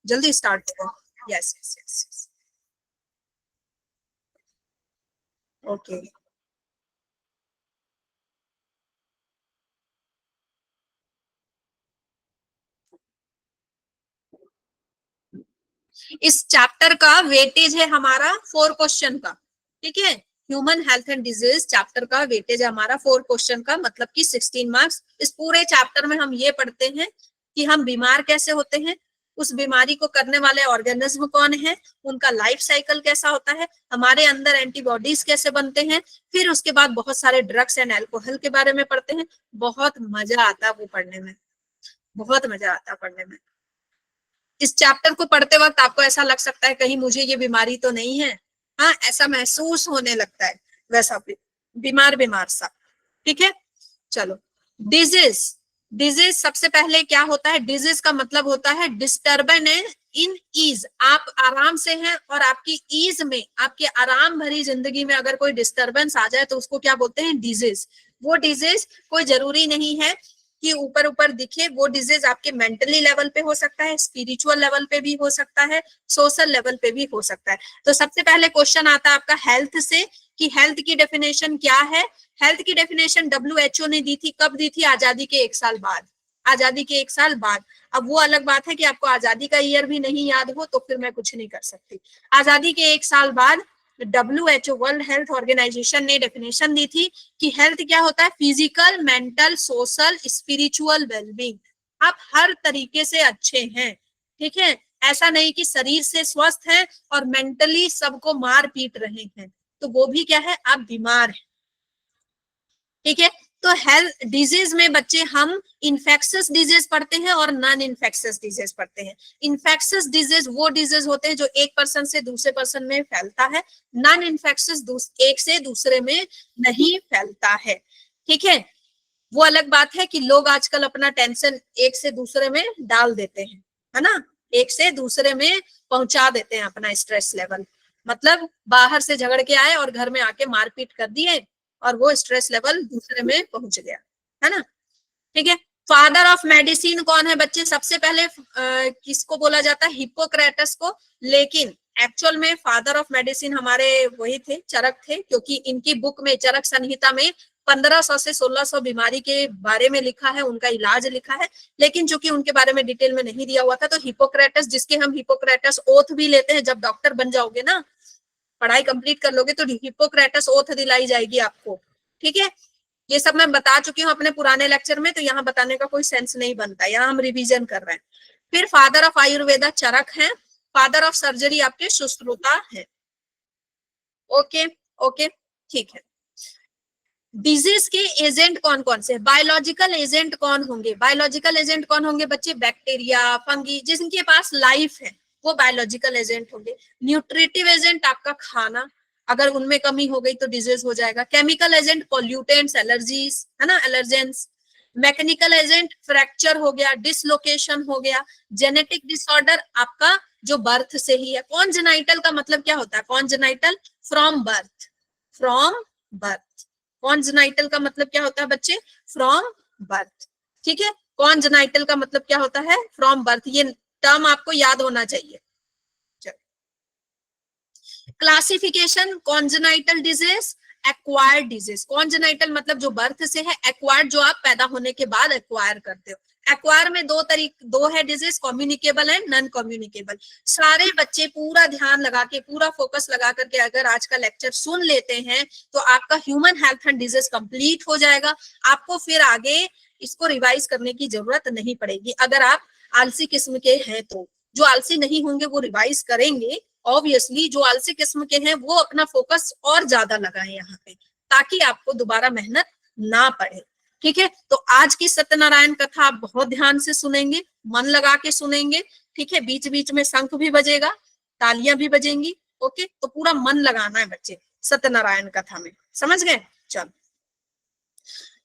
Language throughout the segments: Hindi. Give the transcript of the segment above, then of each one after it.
जल्दी स्टार्ट करो। Yes yes yes, okay. इस चैप्टर का वेटेज है हमारा 4 क्वेश्चन का, ठीक है। Human health and disease chapter का वेटेज है हमारा 4 क्वेश्चन का, मतलब कि 16 मार्क्स। इस पूरे चैप्टर में हम ये पढ़ते हैं कि हम बीमार कैसे होते हैं, उस बीमारी को करने वाले ऑर्गेनिज्म कौन है, उनका लाइफ साइकिल कैसा होता है, हमारे अंदर एंटीबॉडीज कैसे बनते हैं, फिर उसके बाद बहुत सारे ड्रग्स एंड अल्कोहल के बारे में पढ़ते हैं। बहुत मजा आता है वो पढ़ने में, बहुत मजा आता है पढ़ने में। इस चैप्टर को पढ़ते वक्त आपको ऐसा लग सकता है कहीं मुझे ये बीमारी तो नहीं है, हाँ ऐसा महसूस होने लगता है, वैसा बीमार बीमार सा, ठीक है। चलो, डिजीज। डिजीज सबसे पहले क्या होता है, डिजीज का मतलब होता है डिस्टर्बेंस इन ईज। आप आराम से हैं और आपकी ईज में, आपकी आराम भरी जिंदगी में अगर कोई डिस्टर्बेंस आ जाए तो उसको क्या बोलते हैं, डिजीज। वो डिजीज कोई जरूरी नहीं है कि ऊपर ऊपर दिखे, वो डिजीज आपके मेंटली लेवल पे हो सकता है, स्पिरिचुअल लेवल पे भी हो सकता है, सोशल लेवल पे भी हो सकता है। तो सबसे पहले क्वेश्चन आता है आपका हेल्थ से, कि हेल्थ की डेफिनेशन क्या है। हेल्थ की डेफिनेशन WHO ने दी थी, कब दी थी, आजादी के 1 साल बाद, आजादी के 1 साल बाद। अब वो अलग बात है कि आपको आजादी का ईयर भी नहीं याद हो तो फिर मैं कुछ नहीं कर सकती। आजादी के 1 साल बाद WHO वर्ल्ड हेल्थ ऑर्गेनाइजेशन ने डेफिनेशन दी थी कि हेल्थ क्या होता है, physical, mental, social, spiritual wellbeing. आप हर तरीके से अच्छे हैं, ठीक है। ऐसा नहीं कि शरीर से स्वस्थ हैं और मेंटली सबको मार पीट रहे हैं, तो वो भी क्या है, आप बीमार हैं, ठीक है। तो हेल्थ डिजीज में बच्चे हम इन्फेक्शियस डिजीज पढ़ते हैं और नॉन इन्फेक्शियस डिजीज पढ़ते हैं। इन्फेक्शियस डिजीज वो डिजीज होते हैं जो एक पर्सन से दूसरे पर्सन में फैलता है, नॉन इन्फेक्शियस एक से दूसरे में नहीं फैलता है, ठीक है। वो अलग बात है कि लोग आजकल अपना टेंशन एक से दूसरे में डाल देते हैं, है ना, एक से दूसरे में पहुंचा देते हैं अपना स्ट्रेस लेवल। मतलब बाहर से झगड़ के आए और घर में आके मारपीट कर दिए और वो स्ट्रेस लेवल दूसरे में पहुंच गया, है ना, ठीक है। फादर ऑफ मेडिसिन कौन है बच्चे, सबसे पहले किसको बोला जाता है, हिप्पोक्रेटस को। लेकिन एक्चुअल में फादर ऑफ मेडिसिन हमारे वही थे, चरक थे, क्योंकि इनकी बुक में, चरक संहिता में 1500 से 1600 बीमारी के बारे में लिखा है, उनका इलाज लिखा है। लेकिन चूंकि उनके बारे में डिटेल में नहीं दिया हुआ था, तो हिप्पोक्रेटस, जिसके हम हिप्पोक्रेटस ओथ भी लेते हैं, जब डॉक्टर बन जाओगे ना, पढ़ाई कंप्लीट कर लोगे तो हिप्पोक्रेटस ओथ दिलाई जाएगी आपको, ठीक है। ये सब मैं बता चुकी हूँ अपने पुराने लेक्चर में, तो यहाँ बताने का कोई सेंस नहीं बनता, यहाँ हम रिवीजन कर रहे हैं। फिर फादर ऑफ आयुर्वेदा चरक है, फादर ऑफ सर्जरी आपके सुश्रुता है, ओके ओके, ठीक है। डिजीज के एजेंट कौन कौन से, बायोलॉजिकल एजेंट कौन होंगे, बायोलॉजिकल एजेंट कौन होंगे बच्चे, बैक्टीरिया, फंगी, जिनके पास लाइफ है वो बायोलॉजिकल एजेंट होंगे। न्यूट्रिटिव एजेंट आपका खाना, अगर उनमें कमी हो गई तो डिजीज हो जाएगा। केमिकल एजेंट पॉल्यूटेंट्स, एलर्जीज, है ना, एलर्जेंस। मैकेनिकल एजेंट फ्रैक्चर हो गया, डिसलोकेशन हो गया। जेनेटिक डिसऑर्डर आपका जो बर्थ से ही है। कॉन्जेनाइटल का मतलब क्या होता है, congenital from birth, from birth. Congenital का मतलब क्या होता है बच्चे, फ्रॉम बर्थ, ठीक है। कॉन्जेनाइटल का मतलब क्या होता है, फ्रॉम बर्थ, ये टर्म आपको याद होना चाहिए। Classification, congenital disease, acquired disease. Congenital मतलब जो बर्थ से है, एक्वायर्ड जो आप पैदा होने के बाद एक्वायर करते हो। एक्वायर में दो है disease, communicable and non communicable. सारे बच्चे पूरा ध्यान लगा के, पूरा फोकस लगा करके अगर आज का लेक्चर सुन लेते हैं तो आपका human health and disease complete हो जाएगा। आपको फिर आगे इसको रिवाइज करने की जरूरत नहीं पड़ेगी, अगर आप आलसी किस्म के हैं तो। जो आलसी नहीं होंगे वो रिवाइज करेंगे, ऑब्वियसली। जो आलसी किस्म के हैं वो अपना फोकस और ज्यादा लगाएं यहाँ पे, ताकि आपको दोबारा मेहनत ना पड़े, ठीक है। तो आज की सत्यनारायण कथा आप बहुत ध्यान से सुनेंगे, मन लगा के सुनेंगे, ठीक है। बीच बीच में शंख भी बजेगा, तालियां भी बजेंगी, ओके। तो पूरा मन लगाना है बच्चे सत्यनारायण कथा में, समझ गए। चलो,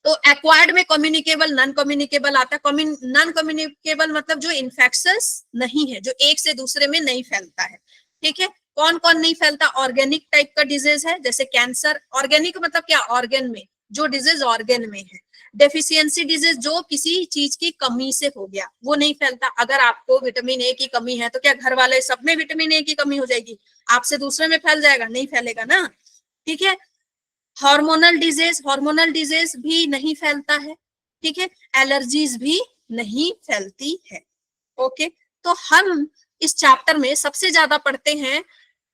तो एक्वायर्ड में कम्युनिकेबल, नॉन कम्युनिकेबल आता है। नॉन कम्युनिकेबल मतलब जो इन्फेक्शंस नहीं है, जो एक से दूसरे में नहीं फैलता है, ठीक है। कौन कौन नहीं फैलता, ऑर्गेनिक टाइप का डिजीज है, जैसे कैंसर। ऑर्गेनिक मतलब क्या, ऑर्गन में, जो डिजीज ऑर्गन में है। डेफिशिएंसी डिजीज जो किसी चीज की कमी से हो गया, वो नहीं फैलता। अगर आपको विटामिन ए की कमी है तो क्या घर वाले सब में विटामिन ए की कमी हो जाएगी, आपसे दूसरे में फैल जाएगा? नहीं फैलेगा ना, ठीक है। हार्मोनल डिजीज भी नहीं फैलता है, ठीक है। एलर्जीज भी नहीं फैलती है। ओके, तो हम इस चैप्टर में सबसे ज्यादा पढ़ते हैं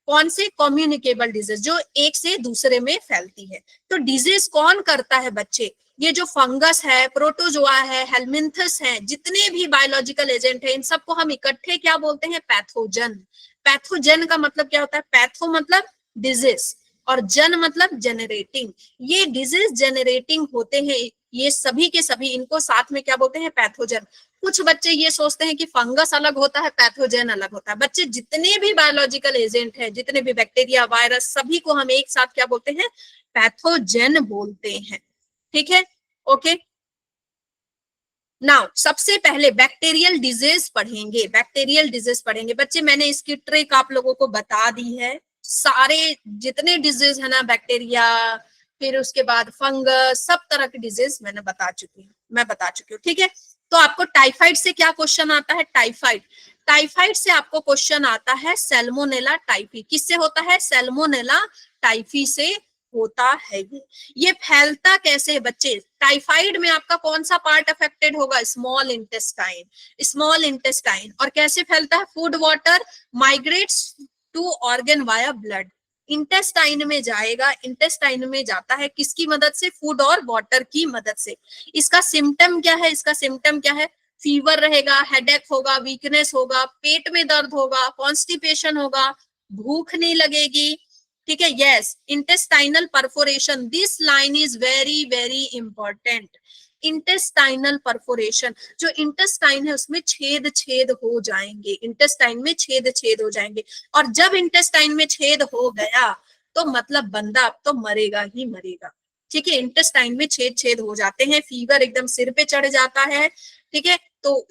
कौन से? कम्युनिकेबल डिजीज, जो एक से दूसरे में फैलती है। तो डिजीज कौन करता है बच्चे? ये जो फंगस है, प्रोटोजोआ है, हेलमिंथस है, जितने भी बायोलॉजिकल एजेंट है, इन सबको हम इकट्ठे क्या बोलते हैं? पैथोजन। पैथोजन का मतलब क्या होता है? पैथो मतलब डिजीज और जन मतलब जनरेटिंग। ये डिजीज जनरेटिंग होते हैं, ये सभी के सभी, इनको साथ में क्या बोलते हैं? पैथोजन। कुछ बच्चे ये सोचते हैं कि फंगस अलग होता है, पैथोजन अलग होता है। बच्चे, जितने भी बायोलॉजिकल एजेंट है, जितने भी बैक्टीरिया, वायरस, सभी को हम एक साथ क्या बोलते हैं? पैथोजन बोलते हैं, ठीक है। ओके, नाउ सबसे पहले बैक्टीरियल डिजीज पढ़ेंगे। बैक्टीरियल डिजीज पढ़ेंगे बच्चे, मैंने इसकी ट्रिक आप लोगों को बता दी है। सारे जितने डिजीज है ना, बैक्टीरिया, फिर उसके बाद फंगस, सब तरह के डिजीज मैं बता चुकी हूँ, ठीक है। तो आपको टाइफाइड से क्या क्वेश्चन आता है? टाइफाइड से आपको क्वेश्चन आता है सैल्मोनेला टाइफी। किससे होता है? सैल्मोनेला टाइफी से होता है। ये फैलता कैसे है बच्चे? टाइफाइड में आपका कौन सा पार्ट अफेक्टेड होगा? Small intestine. और कैसे फैलता है? Food water migrates to organ via blood. Intestine में जाएगा, इंटेस्टाइन में जाता है किसकी मदद से? फूड और वाटर की मदद से। इसका सिम्टम क्या है? फीवर रहेगा, हेडेक होगा, वीकनेस होगा, पेट में दर्द होगा, कॉन्स्टिपेशन होगा, भूख नहीं लगेगी, ठीक है। Yes, intestinal perforation, this line is very very important. Intestinal perforation, जो इंटेस्टाइन है उसमें छेद हो जाएंगे, इंटेस्टाइन में छेद हो जाएंगे। और जब इंटेस्टाइन में छेद हो गया तो मतलब बंदा अब तो मरेगा ही मरेगा, ठीक है। इंटेस्टाइन में छेद हो जाते हैं, फीवर एकदम सिर पे चढ़ जाता है, ठीक है। तो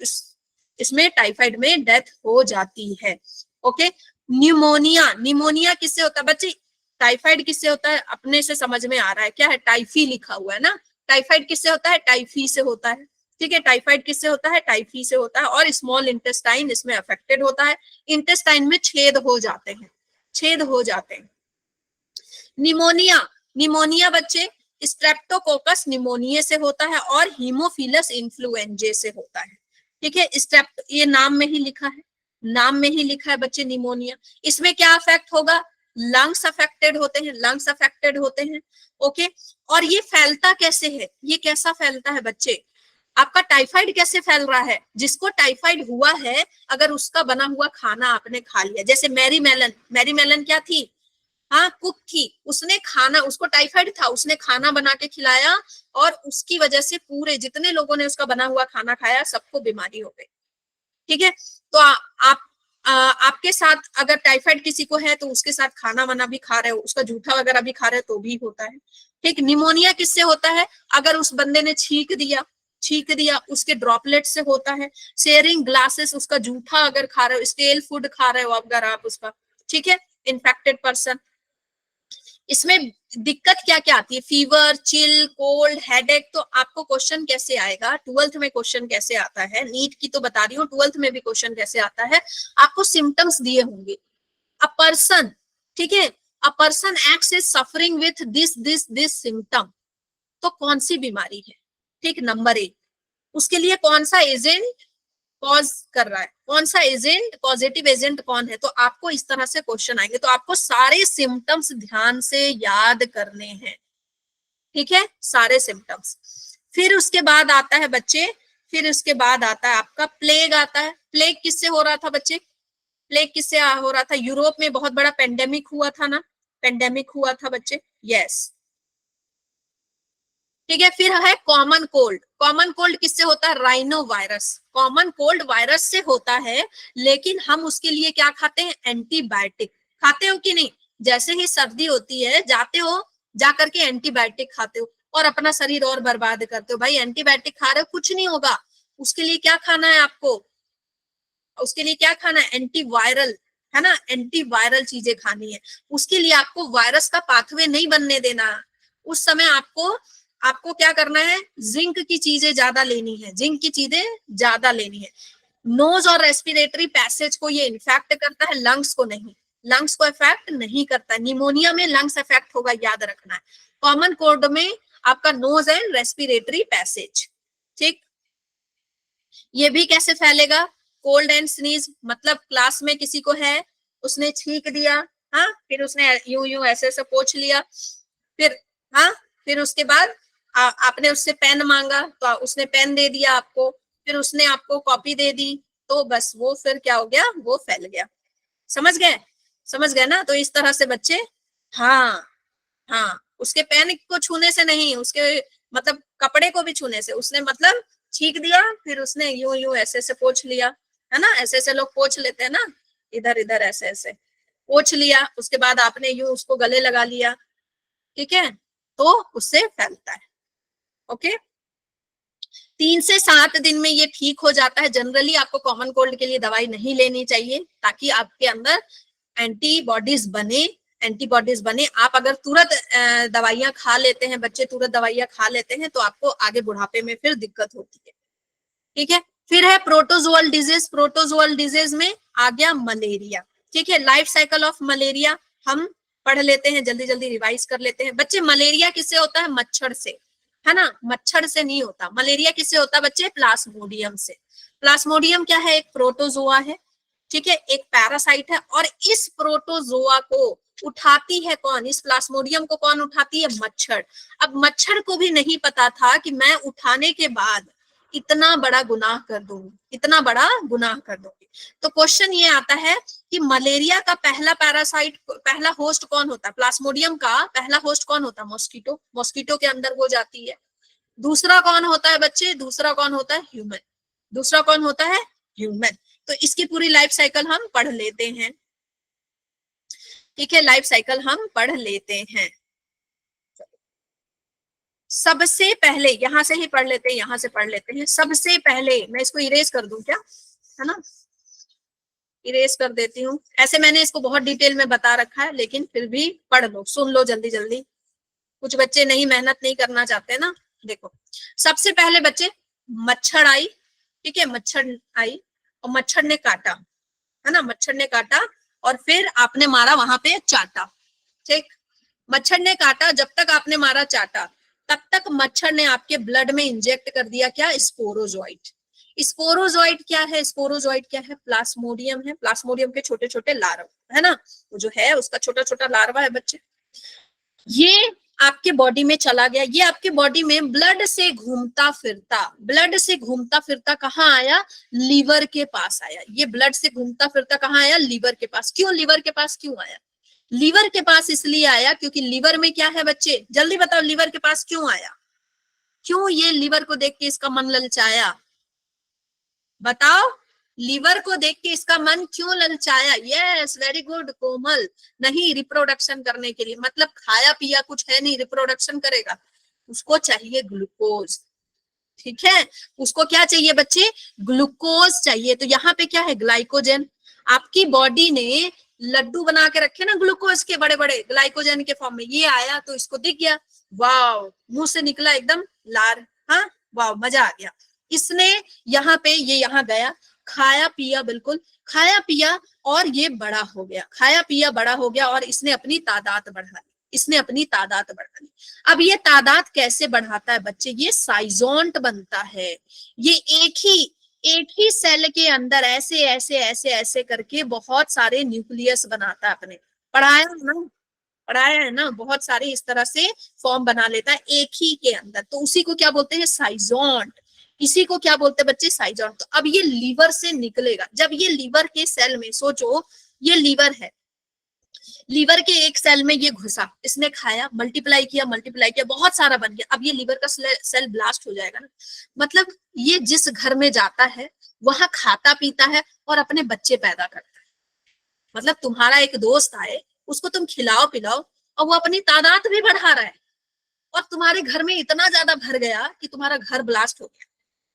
इसमें टाइफाइड में डेथ हो जाती है। ओके, निमोनिया किससे होता है बच्चे? टाइफाइड किससे होता है? अपने से समझ में आ रहा है, क्या है? टाइफी लिखा हुआ है ना। टाइफाइड किससे होता है? टाइफी से होता है, ठीक है। टाइफाइड किससे होता है? टाइफी से होता है। और स्मॉल इंटेस्टाइन इसमें अफेक्टेड होता है, इंटेस्टाइन में छेद हो जाते हैं। निमोनिया बच्चे स्ट्रेप्टोकोकस निमोनिया से होता है और हीमोफिलस इन्फ्लुएंजे से होता है, ठीक है। ये नाम में ही लिखा है बच्चे, निमोनिया। इसमें क्या अफेक्ट होगा? लंग्स अफेक्टेड होते हैं, ओके। और ये फैलता कैसे है? ये कैसा फैलता है बच्चे? आपका टाइफाइड कैसे फैल रहा है? जिसको टाइफाइड हुआ है, अगर उसका बना हुआ खाना आपने खा लिया, जैसे मैरी मेलन क्या थी? हाँ, कुक थी, उसने खाना, उसको टाइफाइड था, उसने खाना बना के खिलाया और उसकी वजह से पूरे जितने लोगों ने उसका बना हुआ खाना खाया सबको बीमारी हो गई, ठीक है। तो आपके साथ अगर टाइफाइड किसी को है तो उसके साथ खाना वाना भी खा रहे हो, उसका जूठा वगैरह भी खा रहे हो तो भी होता है, ठीक। निमोनिया किससे होता है? अगर उस बंदे ने छींक दिया उसके ड्रॉपलेट से होता है। शेयरिंग ग्लासेस, उसका जूठा अगर खा रहे हो, स्टेल फूड खा रहे हो अगर आप उसका, ठीक है, इन्फेक्टेड पर्सन। इसमें दिक्कत क्या क्या आती है? Fever, chill, cold, headache. तो आपको क्वेश्चन कैसे आएगा? 12th में क्वेश्चन कैसे आता है? नीट की तो बता रही हूँ, 12th में भी क्वेश्चन कैसे आता है? आपको सिम्टम्स दिए होंगे। अ पर्सन, ठीक है, a person acts is suffering with this symptom. तो कौन सी बीमारी है? ठीक, नंबर 1। उसके लिए कौन सा एजेंट कॉज कर रहा है? कौन सा एजेंट, पॉजिटिव एजेंट कौन है? तो आपको इस तरह से क्वेश्चन आएंगे, तो आपको सारे सिम्टम्स ध्यान से याद करने हैं, ठीक है, सारे सिम्टम्स। फिर उसके बाद आता है बच्चे, फिर उसके बाद आता है आपका प्लेग आता है। प्लेग किससे हो रहा था बच्चे? प्लेग किससे हो रहा था? यूरोप में बहुत बड़ा पेंडेमिक हुआ था ना, पेंडेमिक हुआ था बच्चे, यस, ठीक है। फिर है कॉमन कोल्ड। कॉमन कोल्ड किससे होता है? Rhino virus. Common cold virus से होता है, लेकिन हम उसके लिए क्या खाते हैं? एंटीबायोटिक। खाते हो कि नहीं? जैसे ही सर्दी होती है जाते हो, जाकर के एंटीबायोटिक खाते हो और अपना शरीर और बर्बाद करते हो। भाई एंटीबायोटिक खा रहे हो, कुछ नहीं होगा। उसके लिए क्या खाना है आपको? उसके लिए क्या खाना है? एंटीवायरल, है ना, एंटीवायरल चीजें खानी है। उसके लिए आपको वायरस का पाथवे नहीं बनने देना। उस समय आपको आपको क्या करना है, जिंक की चीजें ज्यादा लेनी है, जिंक की चीजें ज्यादा लेनी है। नोज और रेस्पिरेटरी पैसेज को ये इन्फेक्ट करता है, लंग्स को नहीं, लंग्स को इफेक्ट नहीं करता। निमोनिया में लंग्स इफेक्ट होगा, याद रखना है। कॉमन कोल्ड में आपका नोज एंड रेस्पिरेटरी पैसेज, ठीक। ये भी कैसे फैलेगा, कोल्ड एंड स्नीज, मतलब क्लास में किसी को है, उसने छींक दिया, हाँ, फिर उसने यूं यूं ऐसे ऐसे पोंछ लिया, फिर हाँ, फिर उसके बाद आपने उससे पेन मांगा तो उसने पेन दे दिया आपको, फिर उसने आपको कॉपी दे दी, तो बस वो फिर क्या हो गया, वो फैल गया। समझ गए, समझ गए ना। तो इस तरह से बच्चे, हाँ हाँ, उसके पेन को छूने से नहीं, उसके मतलब कपड़े को भी छूने से, उसने मतलब छींक दिया, फिर उसने यूं यूं ऐसे ऐसे पोंछ लिया, है ना, ऐसे ऐसे लोग पोंछ लेते हैं ना, इधर इधर ऐसे ऐसे पोंछ लिया, उसके बाद आपने यूं उसको गले लगा लिया, ठीक है, तो उससे फैलता है। ओके, 3 से 7 दिन में ये ठीक हो जाता है। जनरली आपको कॉमन कोल्ड के लिए दवाई नहीं लेनी चाहिए, ताकि आपके अंदर एंटीबॉडीज बने, एंटीबॉडीज बने। आप अगर तुरंत दवाइयां खा लेते हैं, बच्चे तुरंत दवाइयां खा लेते हैं, तो आपको आगे बुढ़ापे में फिर दिक्कत होती है, ठीक है। फिर है प्रोटोजोअल डिजीज, प्रोटोजोअल डिजीज में आ गया मलेरिया, ठीक है। लाइफ साइकिल ऑफ मलेरिया हम पढ़ लेते हैं, जल्दी जल्दी रिवाइज कर लेते हैं बच्चे। मलेरिया किससे होता है, मच्छर से, है ना, मच्छर से नहीं होता। मलेरिया किससे होता है बच्चे, प्लाज्मोडियम से। प्लाज्मोडियम क्या है, एक प्रोटोजोआ है, ठीक है, एक पैरासाइट है, और इस प्रोटोजोआ को उठाती है कौन, इस प्लाज्मोडियम को कौन उठाती है, मच्छर। अब मच्छर को भी नहीं पता था कि मैं उठाने के बाद इतना बड़ा गुनाह कर दूंगी, इतना बड़ा गुनाह कर दूंगी। तो क्वेश्चन ये आता है कि मलेरिया का पहला पैरासाइट, पहला होस्ट कौन होता है, प्लाज्मोडियम का पहला होस्ट कौन होता है, मॉस्किटो, मॉस्किटो के अंदर वो जाती है। दूसरा कौन होता है बच्चे, दूसरा कौन होता है, ह्यूमन, दूसरा कौन होता है, ह्यूमन। तो इसकी पूरी लाइफ साइकिल हम पढ़ लेते हैं, ठीक है, लाइफ साइकिल हम पढ़ लेते हैं। सबसे पहले यहां से ही पढ़ लेते हैं, यहां से पढ़ लेते हैं। सबसे पहले मैं इसको इरेज कर दूं क्या, है ना, इरेज कर देती हूँ। ऐसे मैंने इसको बहुत डिटेल में बता रखा है, लेकिन फिर भी पढ़ लो, सुन लो जल्दी जल्दी। कुछ बच्चे नहीं, मेहनत नहीं करना चाहते ना। देखो, सबसे पहले बच्चे मच्छर आई, ठीक है, मच्छर आई और मच्छर ने काटा, है ना, मच्छर ने काटा और फिर आपने मारा वहां पे चाटा, ठीक। मच्छर ने काटा, जब तक आपने मारा चाटा, तब तक मच्छर ने आपके ब्लड में इंजेक्ट कर दिया क्या, स्पोरोजोइट। स्पोरोजोइट क्या है, स्पोरोजोइट क्या है, प्लाज्मोडियम है, प्लाज्मोडियम के छोटे छोटे लार्वा, है ना, वो जो है उसका छोटा छोटा लार्वा है बच्चे। ये आपके बॉडी में चला गया, ये आपके बॉडी में ब्लड से घूमता फिरता, ब्लड से घूमता फिरता कहाँ आया, लीवर के पास आया। ये ब्लड से घूमता फिरता कहाँ आया, लीवर के पास। क्यों लीवर के पास क्यों आया, लीवर के पास इसलिए आया क्योंकि लीवर में क्या है बच्चे, जल्दी बताओ, लीवर के पास क्यों आया, क्यों ये लीवर को देख के इसका मन ललचाया, बताओ, लीवर को देख के इसका मन क्यों ललचाया। यस, वेरी गुड कोमल। नहीं, रिप्रोडक्शन करने के लिए, मतलब खाया पिया कुछ है नहीं, रिप्रोडक्शन करेगा, उसको चाहिए ग्लूकोज, ठीक है, उसको क्या चाहिए बच्चे, ग्लूकोज चाहिए। तो यहाँ पे क्या है, ग्लाइकोजन। आपकी बॉडी ने लड्डू बना के रखे ना ग्लूकोज के बड़े बड़े, ग्लाइकोजन के फॉर्म में, ये आया तो इसको दिख गया, वाव, मुंह से निकला एकदम लार, हाँ, वाव, मजा आ गया। इसने यहाँ पे, ये यहाँ गया, खाया पिया, बिल्कुल खाया पिया, और ये बड़ा हो गया, खाया पिया बड़ा हो गया, और इसने अपनी तादाद बढ़ा ली, इसने अपनी तादाद बढ़ा ली। अब ये तादाद कैसे बढ़ाता है बच्चे, ये साइजोंट बनता है। ये एक ही सेल के अंदर ऐसे ऐसे ऐसे ऐसे करके बहुत सारे न्यूक्लियस बनाता है अपने, पढ़ाया है ना, पढ़ाया है ना, बहुत सारे इस तरह से फॉर्म बना लेता है एक ही के अंदर, तो उसी को क्या बोलते हैं, साइजोंट। इसी को क्या बोलते हैं बच्चे, साइजोंट। तो अब ये लीवर से निकलेगा, जब ये लीवर के सेल में, सोचो ये लीवर है, लीवर के एक सेल में ये घुसा, इसने खाया, मल्टीप्लाई किया, मल्टीप्लाई किया, बहुत सारा बन गया। अब ये लीवर का सेल ब्लास्ट हो जाएगा ना, मतलब ये जिस घर में जाता है वहां खाता पीता है और अपने बच्चे पैदा करता है। मतलब तुम्हारा एक दोस्त आए, उसको तुम खिलाओ पिलाओ और वो अपनी तादाद भी बढ़ा रहा है, और तुम्हारे घर में इतना ज्यादा भर गया कि तुम्हारा घर ब्लास्ट हो गया।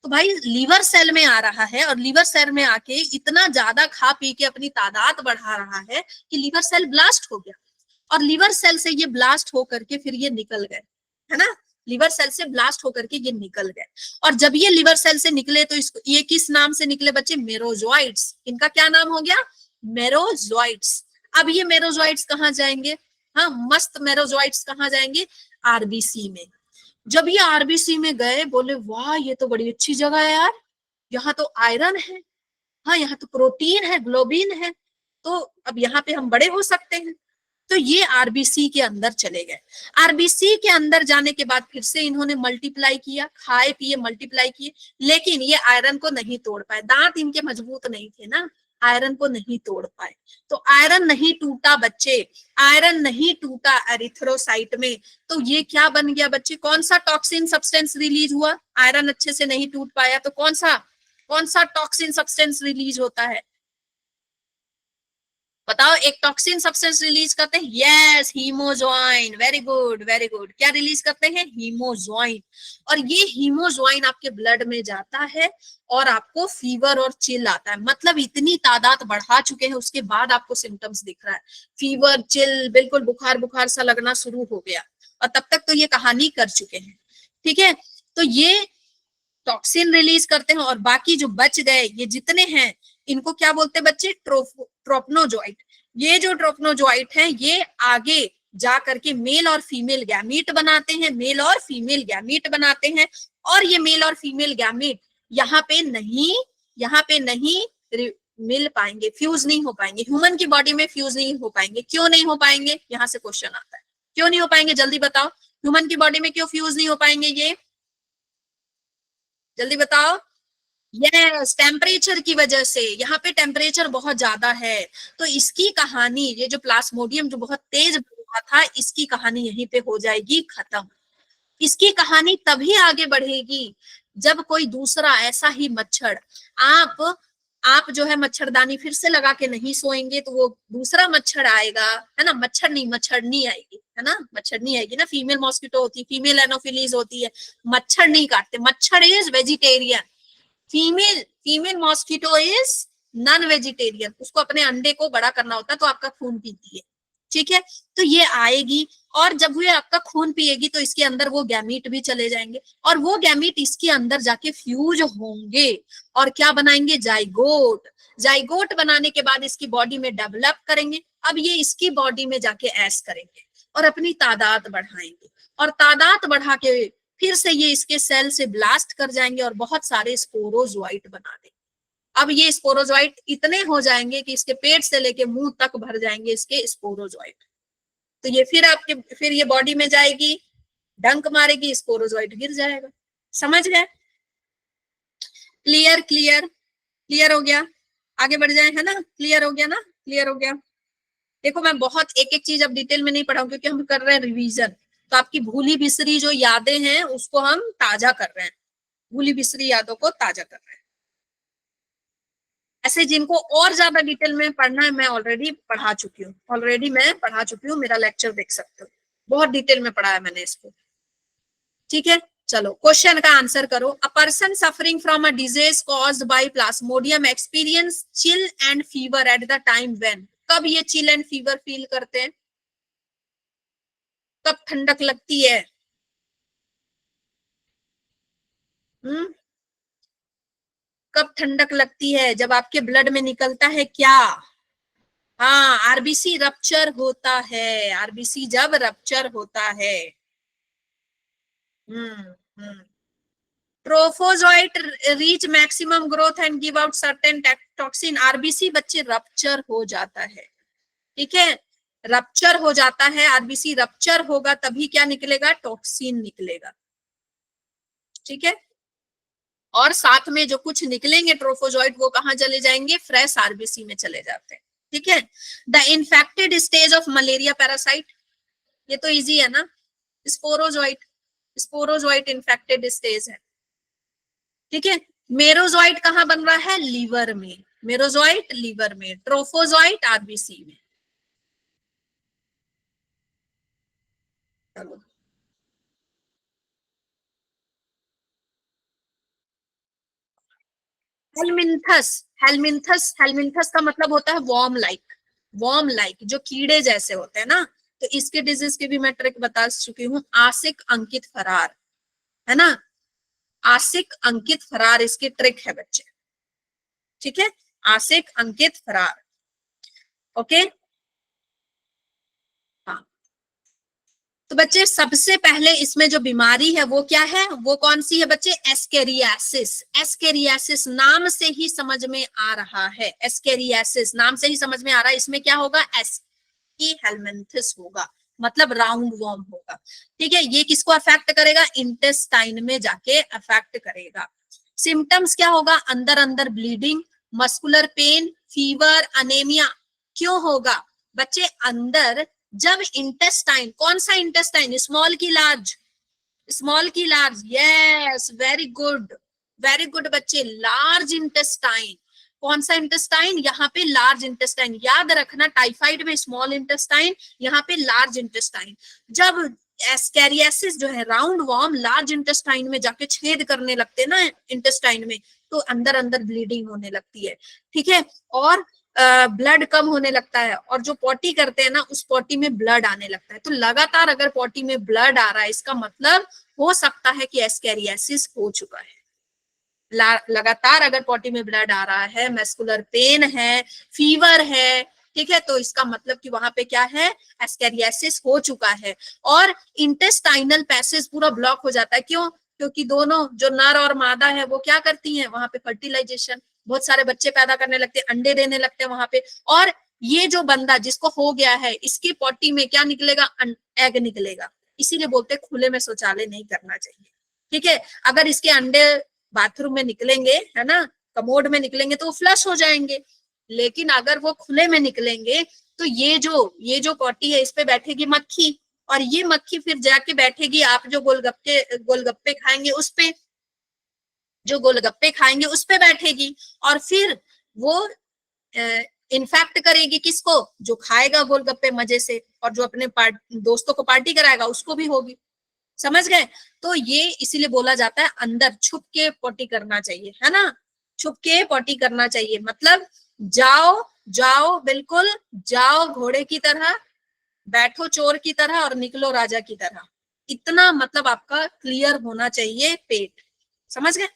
तो भाई लीवर सेल में आ रहा है, और लीवर सेल में आके इतना ज्यादा खा पी के अपनी तादाद बढ़ा रहा है कि लीवर सेल ब्लास्ट हो गया, और लीवर सेल से ये ब्लास्ट हो करके फिर ये निकल गए, है ना, लिवर सेल से ब्लास्ट होकर के ये निकल गए। और जब ये लिवर सेल से निकले तो इसको ये किस नाम से निकले बच्चे? मेरोजोइट्स। इनका क्या नाम हो गया? मेरोजोइट्स। अब ये मेरोजोइट्स कहाँ जाएंगे? हाँ, मस्त मेरोजोइट्स कहाँ जाएंगे? आरबीसी में। जब ये आरबीसी में गए, बोले वाह ये तो बड़ी अच्छी जगह है यार, यहाँ तो आयरन है, हाँ यहाँ तो प्रोटीन है, ग्लोबिन है, तो अब यहाँ पे हम बड़े हो सकते हैं। तो ये आरबीसी के अंदर चले गए। आरबीसी के अंदर जाने के बाद फिर से इन्होंने मल्टीप्लाई किया, खाए पिए मल्टीप्लाई किए, लेकिन ये आयरन को नहीं तोड़ पाए। दांत इनके मजबूत नहीं थे ना, आयरन को नहीं तोड़ पाए। तो आयरन नहीं टूटा बच्चे, आयरन नहीं टूटा एरिथ्रोसाइट में। तो ये क्या बन गया बच्चे? कौन सा टॉक्सिन सब्सटेंस रिलीज हुआ? आयरन अच्छे से नहीं टूट पाया तो कौन सा टॉक्सिन सब्सटेंस रिलीज होता है? बताओ, एक टॉक्सिन सब्सटेंस रिलीज करते हैं। Yes, hemozoin. Very good, very good. क्या रिलीज करते हैं? हीमोजोइन। और ये हीमोजोइन आपके ब्लड में जाता है और आपको फीवर और चिल आता है। मतलब इतनी तादाद बढ़ा चुके हैं, उसके बाद आपको सिम्टम्स दिख रहा है, फीवर, चिल, बिल्कुल बुखार बुखार सा लगना शुरू हो गया। और तब तक तो ये कहानी कर चुके हैं। ठीक है, तो ये टॉक्सिन रिलीज करते हैं और बाकी जो बच गए ये जितने हैं इनको क्या बोलते हैं बच्चे? ट्रोपनोजोइट। ये जो ट्रोपनोजोइट है ये आगे जा करके मेल और फीमेल गैमीट बनाते हैं, मेल और फीमेल गैमीट बनाते हैं। और ये मेल और फीमेल गैमीट यहाँ पे नहीं मिल पाएंगे, फ्यूज नहीं हो पाएंगे। ह्यूमन की बॉडी में फ्यूज नहीं हो पाएंगे। क्यों नहीं हो पाएंगे? यहाँ से क्वेश्चन आता है, क्यों नहीं हो पाएंगे? जल्दी बताओ, ह्यूमन की बॉडी में क्यों फ्यूज नहीं हो पाएंगे? ये जल्दी बताओ। यस, टेम्परेचर की वजह से। यहाँ पे टेम्परेचर बहुत ज्यादा है, तो इसकी कहानी, ये जो प्लाज्मोडियम जो बहुत तेज बढ़ रहा था, इसकी कहानी यहीं पे हो जाएगी खत्म। इसकी कहानी तभी आगे बढ़ेगी जब कोई दूसरा ऐसा ही मच्छर, आप जो है मच्छरदानी फिर से लगा के नहीं सोएंगे तो वो दूसरा मच्छर आएगा, है ना? मच्छरनी आएगी, है ना? मच्छरनी आएगी ना, फीमेल मॉस्किटो होती है, फीमेल एनोफिलीज होती है, मच्छर नहीं काटते। मच्छर is vegetarian, female mosquito is non vegetarian. उसको अपने अंडे को बड़ा करना होता है, तो आपका खून पीती है। ठीक है, तो ये आएगी और जब ये आपका खून पिएगी तो इसके अंदर वो गैमीट भी चले जाएंगे और वो गैमीट इसके अंदर जाके फ्यूज होंगे और क्या बनाएंगे? जाइगोट। जाइगोट बनाने के बाद इसकी बॉडी में डेवलप करेंगे। अब ये इसकी बॉडी में जाके ऐश करेंगे और अपनी तादाद बढ़ाएंगे और तादाद बढ़ा के फिर से ये इसके सेल से ब्लास्ट कर जाएंगे और बहुत सारे स्पोरोजोइट बना देंगे। अब ये स्पोरोजोइट इतने हो जाएंगे कि इसके पेट से लेके मुंह तक भर जाएंगे इसके स्पोरोजोइट। तो ये फिर ये बॉडी में जाएगी, डंक मारेगी, स्पोरोजोइट गिर जाएगा। समझ गए? क्लियर क्लियर क्लियर हो गया? आगे बढ़ जाए, है ना? क्लियर हो गया ना? क्लियर हो गया। देखो मैं बहुत एक एक चीज अब डिटेल में नहीं पढ़ाऊं क्योंकि हम कर रहे हैं रिवीजन, तो आपकी भूली बिसरी जो यादें हैं उसको हम ताजा कर रहे हैं, भूली बिसरी यादों को ताजा कर रहे हैं। ऐसे जिनको और ज्यादा डिटेल में पढ़ना है, मैं ऑलरेडी पढ़ा चुकी हूँ, मेरा लेक्चर देख सकते हो, बहुत डिटेल में पढ़ा है मैंने इसको। ठीक है, चलो क्वेश्चन का आंसर करो। A person suffering from a disease caused by Plasmodium experience chill and fever at the time when. कब ये चिल एंड फीवर फील करते हैं? कब ठंडक लगती है? कब ठंडक लगती है? जब आपके ब्लड में निकलता है क्या? हाँ, आरबीसी रप्चर होता है, आरबीसी जब रप्चर होता है। Hmm trophozoite reach maximum growth and give out certain toxin. RBC बच्चे रप्चर हो जाता है। ठीक है, रप्चर हो जाता है, आरबीसी रप्चर होगा तभी क्या निकलेगा? टॉक्सिन निकलेगा। ठीक है, और साथ में जो कुछ निकलेंगे ट्रोफोजोइट वो कहाँ चले जाएंगे? फ्रेश आरबीसी में चले जाते हैं। ठीक है, the infected stage of malaria parasite, ये तो इजी है ना? स्पोरोजोइट इन्फेक्टेड स्टेज है। ठीक है, मेरोजोइट कहाँ बन रहा है? लीवर में। मेरोजोइट लीवर में, ट्रोफोजोइट आरबीसी में। चलो, हेलमिंथस। हेलमिंथस का मतलब होता है वॉर्म लाइक, जो कीड़े जैसे होते हैं ना, तो इसके डिजीज की भी मैं ट्रिक बता चुकी हूँ। आशिक अंकित फरार, है ना, आशिक अंकित फरार इसकी ट्रिक है बच्चे, ठीक है, आशिक अंकित फरार। ओके, हाँ, तो बच्चे सबसे पहले इसमें जो बीमारी है वो क्या है, वो कौन सी है बच्चे, एस्केरियासिस। एस्केरियासिस नाम से ही समझ में आ रहा है, एस्केरियासिस नाम से ही समझ में आ रहा है, इसमें क्या होगा, एस्की हेलमिंथिस होगा, मतलब राउंड वॉर्म होगा, ठीक है। ये किसको अफेक्ट करेगा, इंटेस्टाइन में जाके अफेक्ट करेगा। सिम्टम्स क्या होगा, अंदर अंदर bleeding, muscular pain, fever, anaemia. क्यों होगा बच्चे, अंदर जब इंटेस्टाइन, कौन सा इंटेस्टाइन, स्मॉल की लार्ज, स्मॉल की large, yes, very good, very good बच्चे, लार्ज इंटेस्टाइन। कौन सा इंटेस्टाइन, यहाँ पे लार्ज इंटेस्टाइन, याद रखना टाइफाइड में स्मॉल इंटेस्टाइन, यहाँ पे लार्ज इंटेस्टाइन। जब एस्कैरियासिस जो है, राउंड वॉर्म लार्ज इंटेस्टाइन में जाके छेद करने लगते ना इंटेस्टाइन में, तो अंदर अंदर ब्लीडिंग होने लगती है, ठीक है, और ब्लड कम होने लगता है, और जो पॉटी करते हैं ना उस पॉटी में ब्लड आने लगता है। तो लगातार अगर पॉटी में ब्लड आ रहा है, इसका मतलब हो सकता है कि एस्कैरियासिस हो चुका है। लगातार अगर पॉटी में ब्लड आ रहा है, मस्कुलर पेन है, फीवर है, ठीक है, तो इसका मतलब कि वहां पे क्या है, एस्कैरियासिस हो चुका है। और इंटेस्टाइनल पैसेज पूरा ब्लॉक हो जाता है, क्यों, क्योंकि दोनों जो नर और मादा है वो क्या करती हैं, वहां पे फर्टिलाइजेशन, बहुत सारे बच्चे पैदा करने लगते हैं, अंडे देने लगते हैं वहां पे, और ये जो बंदा जिसको हो गया है, इसकी पॉटी में क्या निकलेगा, एग निकलेगा। इसीलिए बोलते खुले में शौचालय नहीं करना चाहिए, ठीक है। अगर इसके अंडे बाथरूम में निकलेंगे, है ना, कमोड में निकलेंगे तो वो फ्लश हो जाएंगे, लेकिन अगर वो खुले में निकलेंगे तो ये जो पॉटी है इस पे बैठेगी मक्खी, और ये मक्खी फिर जाके बैठेगी, आप जो गोलगप्पे खाएंगे उस पे, जो गोलगप्पे खाएंगे उस पे बैठेगी, और फिर वो इन्फेक्ट करेगी किसको, जो खाएगा गोलगप्पे मजे से, और जो अपने दोस्तों को पार्टी कराएगा उसको भी होगी, समझ गए। तो ये इसीलिए बोला जाता है अंदर छुप के पॉटी करना चाहिए, है ना, छुप के पॉटी करना चाहिए, मतलब जाओ जाओ, बिल्कुल जाओ घोड़े की तरह, बैठो चोर की तरह और निकलो राजा की तरह, इतना मतलब आपका क्लियर होना चाहिए पेट, समझ गए।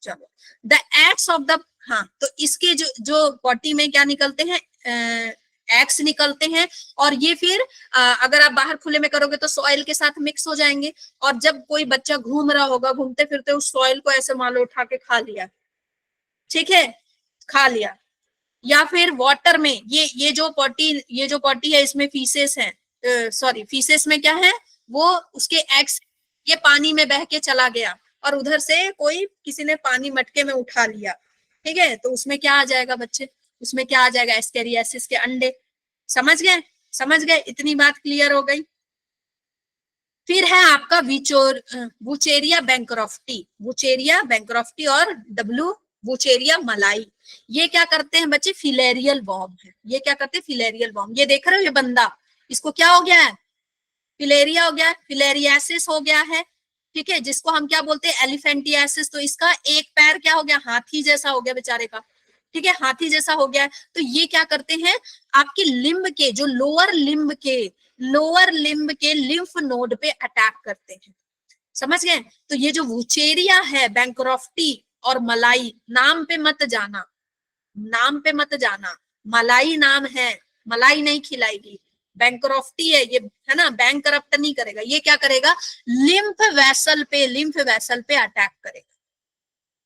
चलो, द एक्ट्स ऑफ द, हाँ, तो इसके जो जो पॉटी में क्या निकलते हैं, एक्स निकलते हैं, और ये फिर अगर आप बाहर खुले में करोगे तो सॉइल के साथ मिक्स हो जाएंगे, और जब कोई बच्चा घूम रहा होगा, घूमते फिरते उस सॉइल को ऐसे मान लो उठा के खा लिया, ठीक है, खा लिया, या फिर वाटर में, ये जो पॉटी है इसमें फीसेस है, सॉरी, फीसेस में क्या है, वो उसके एग्स, ये पानी में बह के चला गया, और उधर से कोई किसी ने पानी मटके में उठा लिया, ठीक है, तो उसमें क्या आ जाएगा बच्चे, उसमें क्या आ जाएगा, एस्कैरियासिस के अंडे, समझ गए, समझ गए, इतनी बात क्लियर हो गई। फिर है आपका वुचेरिया बैंक्रॉफ्टी, वुचेरिया बैंक्रॉफ्टी और डब्ल्यू वुचेरिया मलाई। ये क्या करते हैं बच्चे, फिलेरियल वॉर्म है, ये क्या करते हैं, फिलेरियल वॉर्म। ये देख रहे हो, ये बंदा, इसको क्या हो गया है, फिलेरिया हो गया, फिलेरियासिस हो गया है, ठीक है, जिसको हम क्या बोलते हैं, एलिफेंटियासिस। तो इसका एक पैर क्या हो गया, हाथी जैसा हो गया बेचारे का, ठीक है, हाथी जैसा हो गया है। तो ये क्या करते हैं, आपके लिम्ब के, जो लोअर लिम्ब के लिम्फ नोड पे अटैक करते हैं, समझ गए। तो ये जो वुचेरिया है, बैंक्रॉफ्टी और मलाई, नाम पे मत जाना, नाम पे मत जाना, मलाई नाम है, मलाई नहीं खिलाएगी, बैंक्रॉफ्टी है ये, है ना, बैंक करप्ट नहीं करेगा, ये क्या करेगा, लिम्फ वेसल पे अटैक करेगा,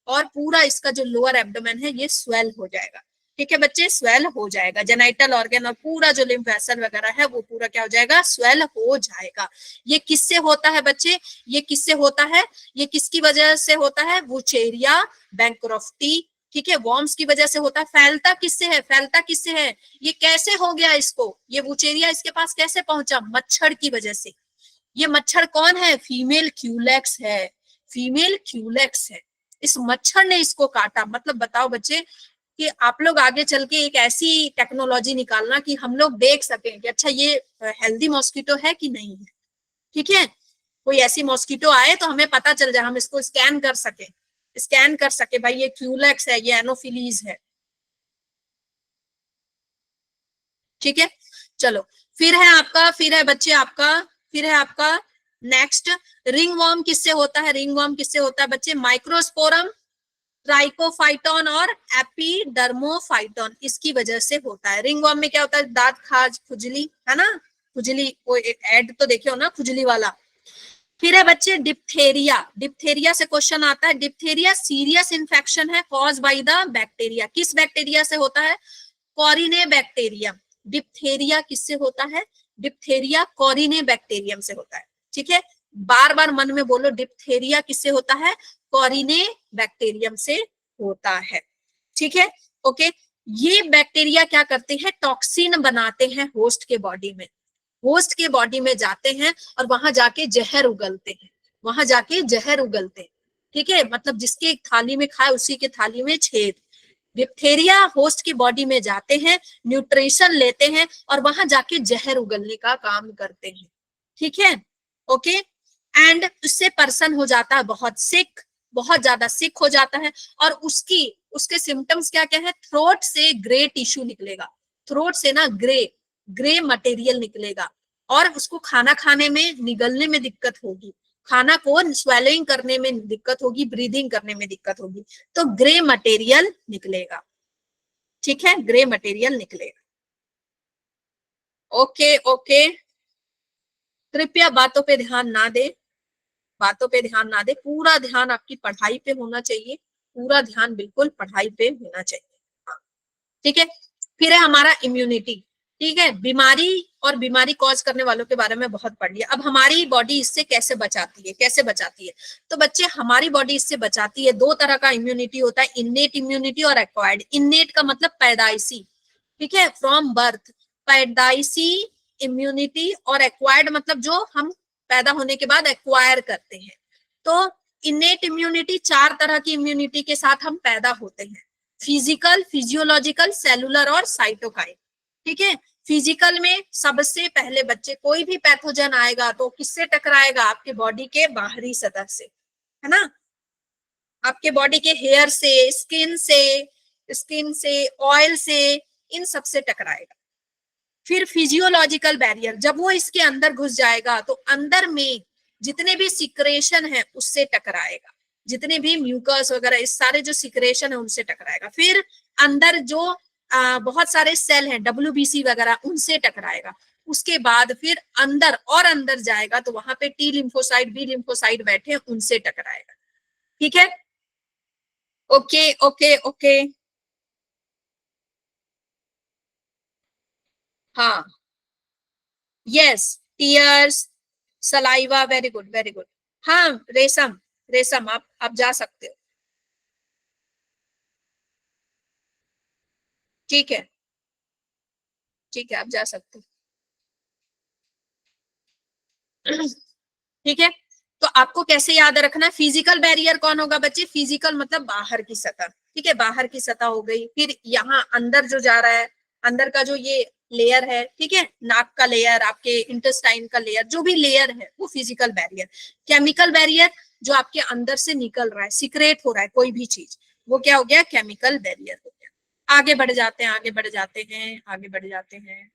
और पूरा इसका जो लोअर एब्डोमेन है ये स्वेल हो जाएगा, ठीक है बच्चे, स्वेल हो जाएगा, जेनाइटल ऑर्गन और पूरा जो लिम्फ वेसल वगैरह है वो पूरा क्या हो जाएगा, स्वेल हो जाएगा। ये किससे होता है बच्चे, ये किससे होता है, ये किसकी वजह से होता है, वुचेरिया बैंक्रॉफ्टी, ठीक है, वॉर्म्स की वजह से होता है। फैलता किससे है, फैलता किससे है, ये कैसे हो गया इसको, ये वुचेरिया इसके पास कैसे पहुंचा, मच्छर की वजह से। ये मच्छर कौन है, फीमेल क्यूलेक्स है, फीमेल क्यूलेक्स है, इस मच्छर ने इसको काटा। मतलब बताओ बच्चे कि आप लोग आगे चल के एक ऐसी टेक्नोलॉजी निकालना कि हम लोग देख सकें कि अच्छा ये हेल्दी मॉस्किटो है कि नहीं है, ठीक है, कोई ऐसी मॉस्किटो आए तो हमें पता चल जाए, हम इसको स्कैन कर सके, भाई ये क्यूलेक्स है, ये एनोफिलीज है, ठीक है। चलो फिर है बच्चे आपका नेक्स्ट, रिंग वर्म किससे होता है? रिंग वर्म किससे होता है बच्चे? माइक्रोस्पोरम, ट्राइकोफाइटोन और एपिडर्मोफाइटोन, इसकी वजह से होता है। रिंग वर्म में क्या होता है? दांत खाज, खुजली, है ना, खुजली, वो एड तो देखे हो ना, खुजली वाला। फिर है बच्चे डिप्थेरिया, डिप्थेरिया से क्वेश्चन आता है। डिप्थेरिया सीरियस इन्फेक्शन है कॉज बाय द बैक्टीरिया, किस बैक्टीरिया से होता है? कॉरिने बैक्टीरियम। डिप्थेरिया किससे होता है? डिप्थेरिया कॉरिने बैक्टीरियम से होता है, ठीक है, बार बार मन में बोलो, डिप्थेरिया किससे होता है? कॉरिने बैक्टीरियम से होता है, ठीक है, ओके। ये बैक्टीरिया क्या करते हैं? टॉक्सिन बनाते हैं होस्ट के बॉडी में, होस्ट के बॉडी में जाते हैं और वहां जाके जहर उगलते हैं, वहां जाके जहर उगलते हैं, ठीक है, मतलब जिसके थाली में खाए उसी के थाली में छेद। डिप्थेरिया होस्ट की बॉडी में जाते हैं, न्यूट्रिशन लेते हैं और वहां जाके जहर उगलने का काम करते हैं, ठीक है, ओके। एंड उससे पर्सन हो जाता है बहुत सिक, बहुत ज्यादा सिक हो जाता है, और उसके सिम्टम्स क्या क्या है? थ्रोट से ग्रे टिश्यू निकलेगा, थ्रोट से ना ग्रे मटेरियल निकलेगा, और उसको खाना खाने में, निगलने में दिक्कत होगी, खाना को स्वेलिंग करने में दिक्कत होगी, ब्रीदिंग करने में दिक्कत होगी, तो ग्रे मटेरियल निकलेगा, ठीक है, ग्रे मटेरियल निकलेगा। ओके ओके, कृपया बातों पे ध्यान ना दे, बातों पे ध्यान ना दे, पूरा ध्यान आपकी पढ़ाई पे होना चाहिए, पूरा ध्यान बिल्कुल पढ़ाई पे होना चाहिए, हाँ, ठीक है। फिर है हमारा इम्यूनिटी, ठीक है, बीमारी और बीमारी कॉज करने वालों के बारे में बहुत पढ़ लिया। अब हमारी बॉडी इससे कैसे बचाती है, कैसे बचाती है? तो बच्चे हमारी बॉडी इससे बचाती है, दो तरह का इम्यूनिटी होता है, इन्नेट इम्यूनिटी और एक्वायर्ड। इन्नेट का मतलब पैदाइशी, ठीक है, फ्रॉम बर्थ, पैदाइशी इम्यूनिटी, और एक्वायर्ड मतलब जो हम पैदा होने के बाद एक्वायर करते हैं। तो इन्नेट इम्यूनिटी, चार तरह की इम्यूनिटी के साथ हम पैदा होते हैं, फिजिकल, फिजियोलॉजिकल, सेलुलर और साइटोकाइन, ठीक है। फिजिकल में सबसे पहले बच्चे कोई भी पैथोजन आएगा तो किससे टकराएगा? आपके बॉडी के बाहरी सतह से, है ना, आपके बॉडी के हेयर से, स्किन से, ऑयल से, इन सब से टकराएगा। फिर फिजियोलॉजिकल बैरियर, जब वो इसके अंदर घुस जाएगा तो अंदर में जितने भी सिक्रेशन है उससे टकराएगा, जितने भी म्यूकस वगैरह, इस सारे जो सिक्रेशन है उनसे टकराएगा। फिर अंदर जो बहुत सारे सेल हैं, WBC वगैरह, उनसे टकराएगा। उसके बाद फिर अंदर और अंदर जाएगा तो वहां पे T लिम्फोसाइट, B लिम्फोसाइट बैठे, उनसे टकराएगा, ठीक है, ओके ओके ओके, हाँ, yes, tears, saliva, very good very good. हाँ रेशम, रेशम आप जा सकते हो, ठीक है, ठीक है, आप जा सकते हो, ठीक है। तो आपको कैसे याद रखना है? फिजिकल बैरियर कौन होगा बच्चे? फिजिकल मतलब बाहर की सतह, ठीक है, बाहर की सतह हो गई। फिर यहाँ अंदर जो जा रहा है, अंदर का जो ये लेयर है, ठीक है, नाक का लेयर, आपके इंटेस्टाइन का लेयर, जो भी लेयर है वो फिजिकल बैरियर। केमिकल बैरियर, जो आपके अंदर से निकल रहा है, सिक्रेट हो रहा है कोई भी चीज, वो क्या हो गया? केमिकल बैरियर हो गया। आगे बढ़ जाते हैं, आगे बढ़ जाते हैं, आगे बढ़ जाते हैं।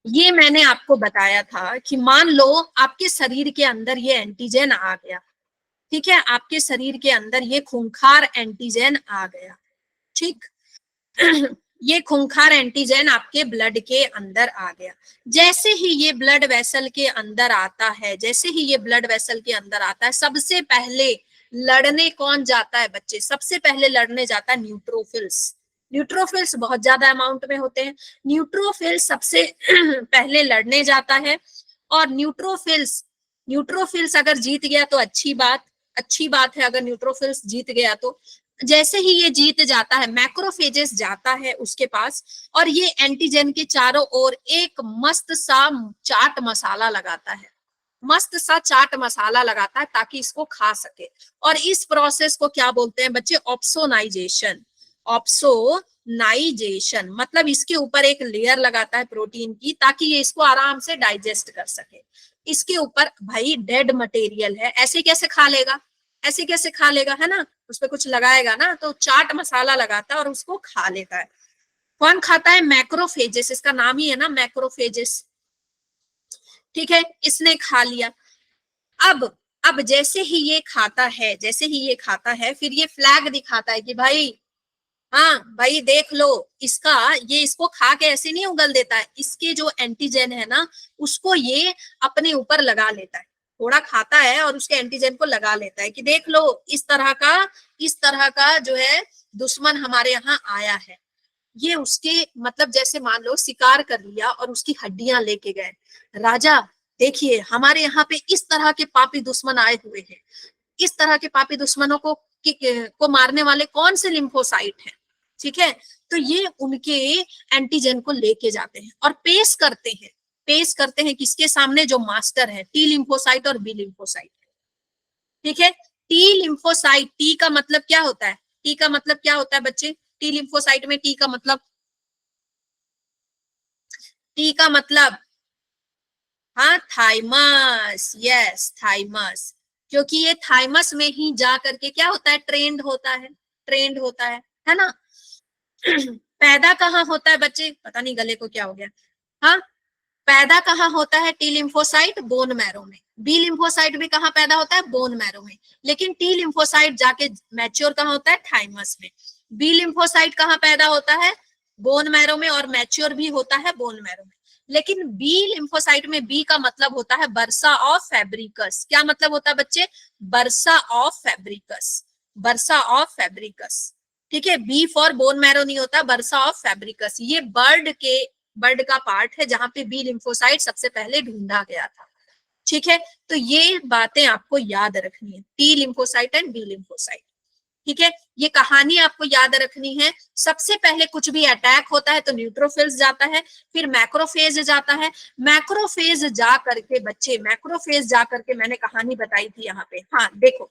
ये मैंने आपको बताया था कि मान लो आपके शरीर के अंदर ये एंटीजन आ गया, ठीक है, आपके शरीर के अंदर ये खूंखार एंटीजन आ गया, ठीक। ये खूंखार एंटीजन आपके ब्लड के अंदर आ गया। जैसे ही ये ब्लड वेसल के अंदर आता है, जैसे ही ये ब्लड वेसल के अंदर आता है, सबसे पहले लड़ने कौन जाता है बच्चे? सबसे पहले लड़ने जाता है न्यूट्रोफिल्स। न्यूट्रोफिल्स बहुत ज्यादा अमाउंट में होते हैं। न्यूट्रोफिल्स सबसे पहले लड़ने जाता है, और न्यूट्रोफिल्स अगर जीत गया तो अच्छी बात है, अगर न्यूट्रोफिल्स जीत गया तो। जैसे ही ये जीत जाता है, मैक्रोफेजेस जाता है उसके पास, और ये एंटीजन के चारों ओर एक मस्त सा चाट मसाला लगाता है, मस्त सा चाट मसाला लगाता है ताकि इसको खा सके। और इस प्रोसेस को क्या बोलते हैं बच्चे? ऑप्सोनाइजेशन। ऑप्सोनाइजेशन मतलब इसके ऊपर एक लेयर लगाता है प्रोटीन की, ताकि ये इसको आराम से डाइजेस्ट कर सके। इसके ऊपर भाई डेड मटेरियल है, ऐसे कैसे खा लेगा? ऐसे कैसे खा लेगा, है ना, उस पर कुछ लगाएगा ना, तो चाट मसाला लगाता है और उसको खा लेता है। कौन खाता है? मैक्रोफेजेस, इसका नाम ही है ना मैक्रोफेजेस। ठीक है, इसने खा लिया। अब अब जैसे ही ये खाता है, जैसे ही ये खाता है, फिर ये फ्लैग दिखाता है कि भाई, हाँ भाई देख लो, इसका ये इसको खा के ऐसे नहीं उगल देता है, इसके जो एंटीजन है ना उसको ये अपने ऊपर लगा लेता है। थोड़ा खाता है और उसके एंटीजन को लगा लेता है कि देख लो, इस तरह का जो है दुश्मन हमारे यहाँ आया है। ये उसके मतलब जैसे मान लो शिकार कर लिया और उसकी हड्डियां लेके गए, राजा देखिए हमारे यहाँ पे इस तरह के पापी दुश्मन आए हुए हैं। इस तरह के पापी दुश्मनों को मारने वाले कौन से लिम्फोसाइट हैं? ठीक है, तो ये उनके एंटीजन को लेके जाते हैं और पेश करते हैं किसके सामने? जो मास्टर है, टी लिम्फोसाइट और बी लिम्फोसाइट। ठीक है, टी लिम्फोसाइट, टी का मतलब क्या होता है? टी का मतलब क्या होता है बच्चे? टी लिम्फोसाइट में टी का मतलब, टी का मतलब, हाँ थाइमस, यस थाइमस। क्योंकि ये थाइमस में ही जा करके क्या होता है? ट्रेंड होता है ना। पैदा कहाँ होता है बच्चे? पता नहीं गले को क्या हो गया। हाँ, पैदा कहाँ होता है टी लिम्फोसाइट? बोन मैरो में। बी लिम्फोसाइट भी कहाँ पैदा होता है? बोन मैरो में। लेकिन टी लिम्फोसाइट जाके मैच्योर कहाँ होता है? थाइमस में। बी लिम्फोसाइट कहाँ पैदा होता है? बोन मैरो में, और मैच्योर भी होता है बोन मैरो में। लेकिन बी लिम्फोसाइट में बी का मतलब होता है बर्सा ऑफ फैब्रिकस। क्या मतलब होता है बच्चे? Bursa of Fabricius, bursa of Fabricius. ठीक है, बी फॉर बोन मैरो नहीं होता, बर्सा ऑफ फैब्रिकस। ये बर्ड का पार्ट है जहां पे बी लिम्फोसाइट सबसे पहले ढूंढा गया था। ठीक है, तो ये बातें आपको याद रखनी है, T lymphocyte and B lymphocyte. ठीक है, ये कहानी आपको याद रखनी है। सबसे पहले कुछ भी अटैक होता है तो न्यूट्रोफिल्स जाता है, फिर मैक्रोफेज जाता है। मैक्रोफेज जा करके बच्चे, मैक्रोफेज जा करके मैंने कहानी बताई थी यहाँ पे। हाँ देखो,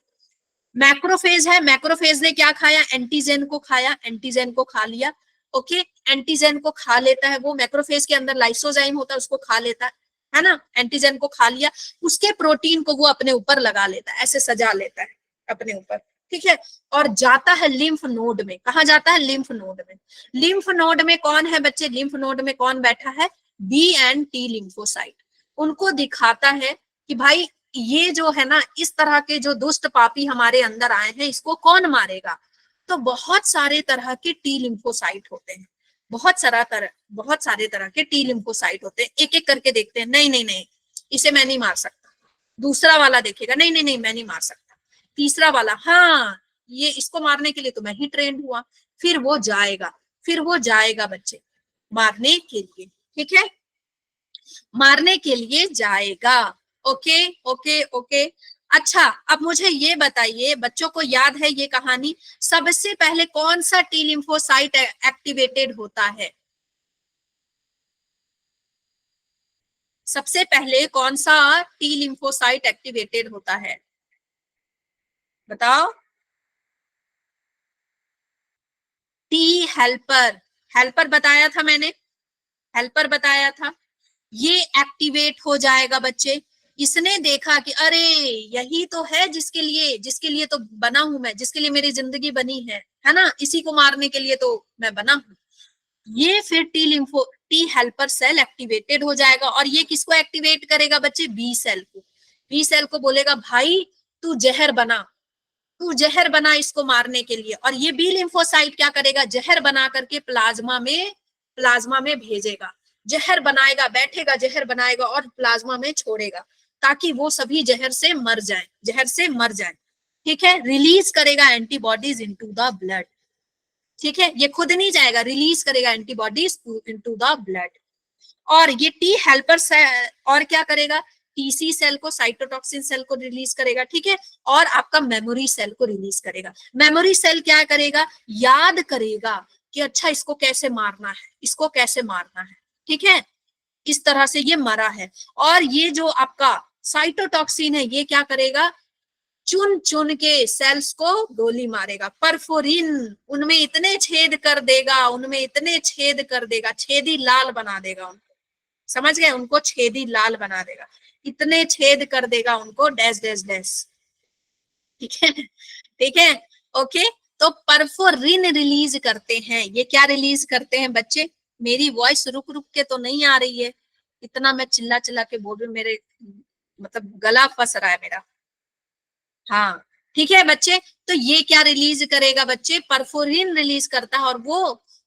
मैक्रोफेज है, मैक्रोफेज ने क्या खाया? एंटीजन को खाया, एंटीजन को खा लिया। ओके, एंटीजन को खा लेता है वो, मैक्रोफेज के अंदर लाइसोजाइम होता है उसको खा लेता है ना। एंटीजन को खा लिया, उसके प्रोटीन को वो अपने ऊपर लगा लेता है, ऐसे सजा लेता है अपने ऊपर। ठीक है, और जाता है लिम्फ नोड में। कहा जाता है? लिम्फ नोड में। लिम्फ नोड में कौन है बच्चे? लिम्फ नोड में कौन बैठा है? B and T lymphocyte. उनको दिखाता है कि भाई ये जो है ना, इस तरह के जो दुष्ट पापी हमारे अंदर आए हैं, इसको कौन मारेगा? तो बहुत सारे तरह के टी लिम्फोसाइट होते हैं, बहुत सारे तरह के टी लिम्फोसाइट होते हैं। एक एक करके देखते हैं। नहीं नहीं नहीं, इसे मैं नहीं मार सकता। दूसरा वाला देखेगा, नहीं नहीं नहीं मैं नहीं मार सकता। तीसरा वाला, हाँ ये इसको मारने के लिए तो मैं ही ट्रेंड हुआ। फिर वो जाएगा, बच्चे मारने के लिए। ठीक है, मारने के लिए जाएगा। Okay okay okay. अच्छा, अब मुझे ये बताइए, बच्चों को याद है ये कहानी? सबसे पहले कौन सा टी लिम्फोसाइट एक्टिवेटेड होता है? सबसे पहले कौन सा टी लिम्फोसाइट एक्टिवेटेड होता है? बताओ। टी हेल्पर, हेल्पर बताया था मैंने, हेल्पर बताया था। ये एक्टिवेट हो जाएगा बच्चे। इसने देखा कि अरे यही तो है जिसके लिए तो बना हूं मैं, जिसके लिए मेरी जिंदगी बनी है ना, इसी को मारने के लिए तो मैं बना हूं। ये फिर टी हेल्पर सेल एक्टिवेटेड हो जाएगा, और ये किसको एक्टिवेट करेगा बच्चे? बी सेल को। बी सेल को बोलेगा भाई तू जहर बना, तू जहर बना इसको मारने के लिए। और ये बी लिम्फोसाइट क्या करेगा? जहर बना करके प्लाज्मा में भेजेगा। जहर बनाएगा, बैठेगा जहर बनाएगा और प्लाज्मा में छोड़ेगा, ताकि वो सभी जहर से मर जाए। ठीक है, रिलीज करेगा एंटीबॉडीज इनटू द ब्लड। ठीक है, ये खुद नहीं जाएगा, रिलीज करेगा एंटीबॉडीज इनटू द ब्लड। और ये टी हेल्पर सेल और क्या करेगा? टीसी सेल को, साइटोटॉक्सिन सेल को रिलीज करेगा। ठीक है, और आपका मेमोरी सेल को रिलीज करेगा। मेमोरी सेल क्या करेगा? याद करेगा कि अच्छा इसको कैसे मारना है, इसको कैसे मारना है। ठीक है, इस तरह से ये मरा है। और ये जो आपका साइटोटॉक्सिन है, ये क्या करेगा? चुन चुन के सेल्स को गोली मारेगा, परफोरिन, उनमें इतने छेद कर देगा, छेदी लाल बना देगा उनको। समझ गए? उनको छेदी लाल बना देगा, इतने छेद कर देगा उनको, डैश डैश डैश। ठीक है, ठीक है, ओके। तो परफोरिन रिलीज करते हैं। ये क्या रिलीज करते हैं बच्चे? मेरी वॉइस रुक रुक के तो नहीं आ रही है, इतना मैं चिल्ला चिल्ला के बोल रही हूँ, मेरे मतलब गला फंस रहा है मेरा। हाँ ठीक है बच्चे, तो ये क्या रिलीज करेगा बच्चे? परफोरिन रिलीज करता है। और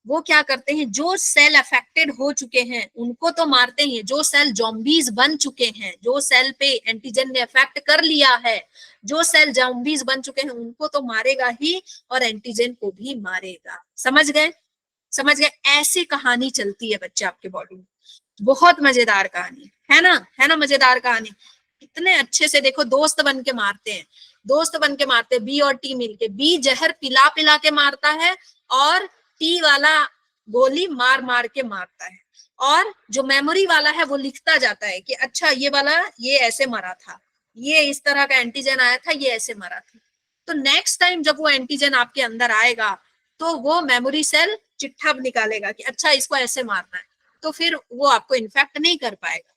वो क्या करते हैं, जो सेल अफेक्टेड हो चुके हैं उनको तो मारते ही, जो सेल जॉम्बीज बन चुके हैं, जो सेल पे एंटीजन ने अफेक्ट कर लिया है, जो सेल जॉम्बीज बन चुके हैं उनको तो मारेगा ही, और एंटीजन को भी मारेगा। समझ गए? समझ गए? ऐसी कहानी चलती है बच्चे आपके बॉडी में। बहुत मजेदार कहानी है ना, है ना मजेदार कहानी। इतने अच्छे से देखो, दोस्त बन के मारते हैं, दोस्त बन के मारते हैं, बी और टी मिलके। बी जहर पिला पिला के मारता है, और टी वाला गोली मार मार के मारता है। और जो मेमोरी वाला है वो लिखता जाता है कि अच्छा ये वाला ये ऐसे मरा था, ये इस तरह का एंटीजन आया था, ये ऐसे मरा था। तो नेक्स्ट टाइम जब वो एंटीजन आपके अंदर आएगा तो वो मेमोरी सेल चिट्ठा निकालेगा कि अच्छा इसको ऐसे मारना है, तो फिर वो आपको इन्फेक्ट नहीं कर पाएगा।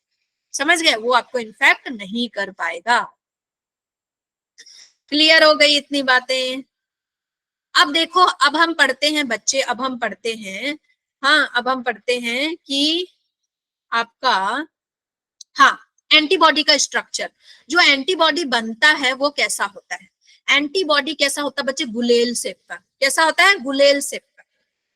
समझ गए? वो आपको इन्फेक्ट नहीं कर पाएगा। क्लियर हो गई इतनी बातें? अब देखो, अब हम पढ़ते हैं बच्चे, अब हम पढ़ते हैं, हाँ अब हम पढ़ते हैं कि आपका, हाँ एंटीबॉडी का स्ट्रक्चर। जो एंटीबॉडी बनता है वो कैसा होता है? एंटीबॉडी कैसा होता है बच्चे? गुलेल शेप का। कैसा होता है? गुलेल शेप का।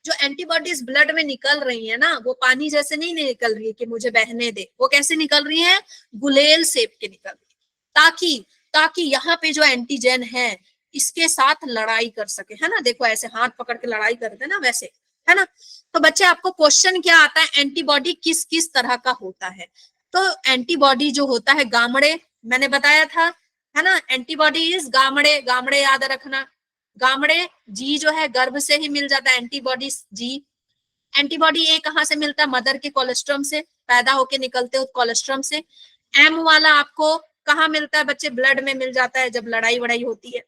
जो एंटीबॉडीज ब्लड में निकल रही है ना, वो पानी जैसे नहीं निकल रही है कि मुझे बहने दे, वो कैसे निकल रही है? गुलेल शेप के निकल रही है, ताकि ताकि यहाँ पे जो एंटीजन है इसके साथ लड़ाई कर सके, है ना। देखो ऐसे हाथ पकड़ के लड़ाई करते हैं ना, वैसे, है ना। तो बच्चे आपको क्वेश्चन क्या आता है, एंटीबॉडी किस किस तरह का होता है? तो एंटीबॉडी जो होता है गामड़े, मैंने बताया था, है ना। एंटीबॉडी इज गामड़े, गामड़े याद रखना। गामड़े जी जो है गर्भ से ही मिल जाता है, एंटीबॉडी जी। एंटीबॉडी ए कहाँ से मिलता है? मदर के कोलेस्ट्रम से, पैदा होके निकलते हो कोलेस्ट्रम से। एम वाला आपको कहाँ मिलता है बच्चे? ब्लड में मिल जाता है जब लड़ाई वड़ाई होती है।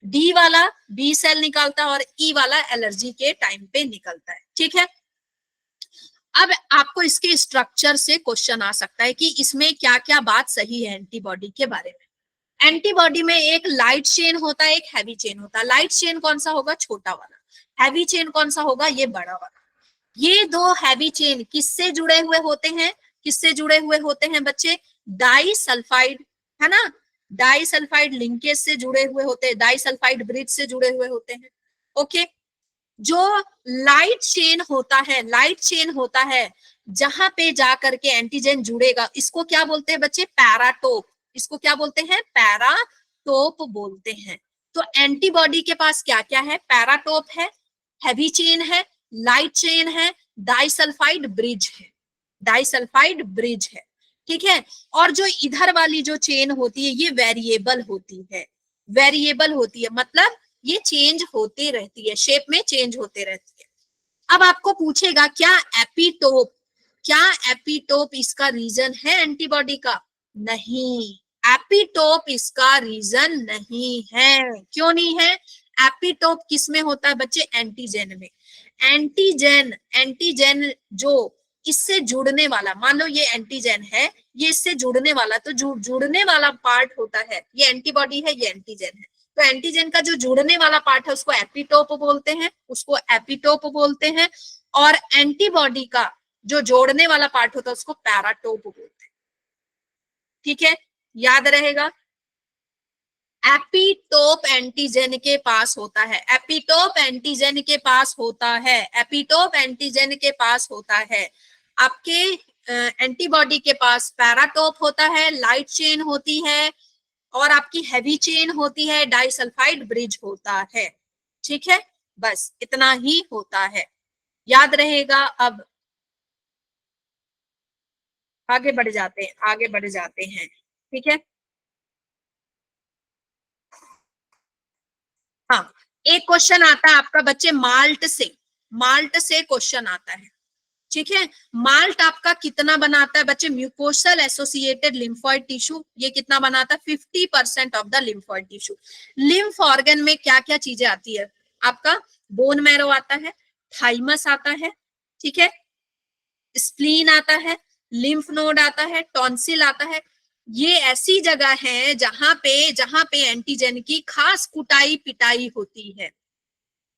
डी वाला बी सेल निकालता है, और ई वाला एलर्जी के टाइम पे निकलता है। ठीक है, अब आपको इसके स्ट्रक्चर से क्वेश्चन आ सकता है कि इसमें क्या क्या बात सही है एंटीबॉडी के बारे में। एंटीबॉडी में एक लाइट चेन होता है, एक हैवी चेन होता है। लाइट चेन कौन सा होगा? छोटा वाला। हैवी चेन कौन सा होगा? ये बड़ा वाला। ये दो हैवी चेन किससे जुड़े हुए होते हैं? किससे जुड़े हुए होते हैं बच्चे? डाई सल्फाइड, है ना। डाई सल्फाइड लिंकेज से जुड़े हुए होते हैं, डाई सल्फाइड ब्रिज से जुड़े हुए होते हैं। ओके, जो लाइट चेन होता है, लाइट चेन होता है जहां पे जाकर के एंटीजन जुड़ेगा, इसको क्या बोलते हैं बच्चे? पैराटोप। इसको क्या बोलते हैं? पैराटोप बोलते हैं। तो एंटीबॉडी के पास क्या क्या है? पैराटोप है, हैवी चेन है, लाइट चेन है, डाइसल्फाइड ब्रिज है, डाइसल्फाइड ब्रिज है। ठीक है, और जो इधर वाली जो चेन होती है ये वेरिएबल होती है, वेरिएबल होती है, मतलब ये चेंज होती रहती है, शेप में चेंज होते रहती है। अब आपको पूछेगा क्या एपिटोप, क्या एपिटोप इसका रीजन है एंटीबॉडी का? नहीं, एपिटोप इसका रीजन नहीं है। क्यों नहीं है? एपिटोप किस में होता है बच्चे? एंटीजन में। एंटीजन, एंटीजन जो इससे जुड़ने वाला, मान लो ये एंटीजन है, ये इससे जुड़ने वाला, तो जुड़ने वाला पार्ट होता है, ये एंटीबॉडी है, ये एंटीजन है। तो एंटीजन का जो जुड़ने वाला पार्ट है उसको एपिटोप बोलते हैं, उसको एपिटोप बोलते हैं। और एंटीबॉडी का जो जोड़ने वाला पार्ट होता है उसको पैराटोप बोलते हैं। ठीक है, याद रहेगा। एपिटोप एंटीजन के पास होता है, एपिटोप एंटीजन के पास होता है, एपिटोप एंटीजन के पास होता है। आपके एंटीबॉडी के पास पैराटोप होता है, लाइट चेन होती है, और आपकी हैवी चेन होती है, डाइसल्फाइड ब्रिज होता है। ठीक है, बस इतना ही होता है, याद रहेगा। अब आगे बढ़ जाते हैं, आगे बढ़ जाते हैं। ठीक है, हाँ एक क्वेश्चन आता है आपका बच्चे माल्ट से, माल्ट से क्वेश्चन आता है। ठीक है, माल्ट आपका कितना बनाता है बच्चे? म्यूकोसल एसोसिएटेड लिम्फोइड टिश्यू, ये कितना बनाता है? 50% of the lymphoid tissue. Lymph organ में क्या क्या चीजें आती है आपका? बोन मैरो आता है, थाइमस आता है, ठीक है, स्प्लीन आता है, लिम्फ नोड आता है, टॉन्सिल आता है। ये ऐसी जगह है जहां पे एंटीजन की खास कुटाई पिटाई होती है।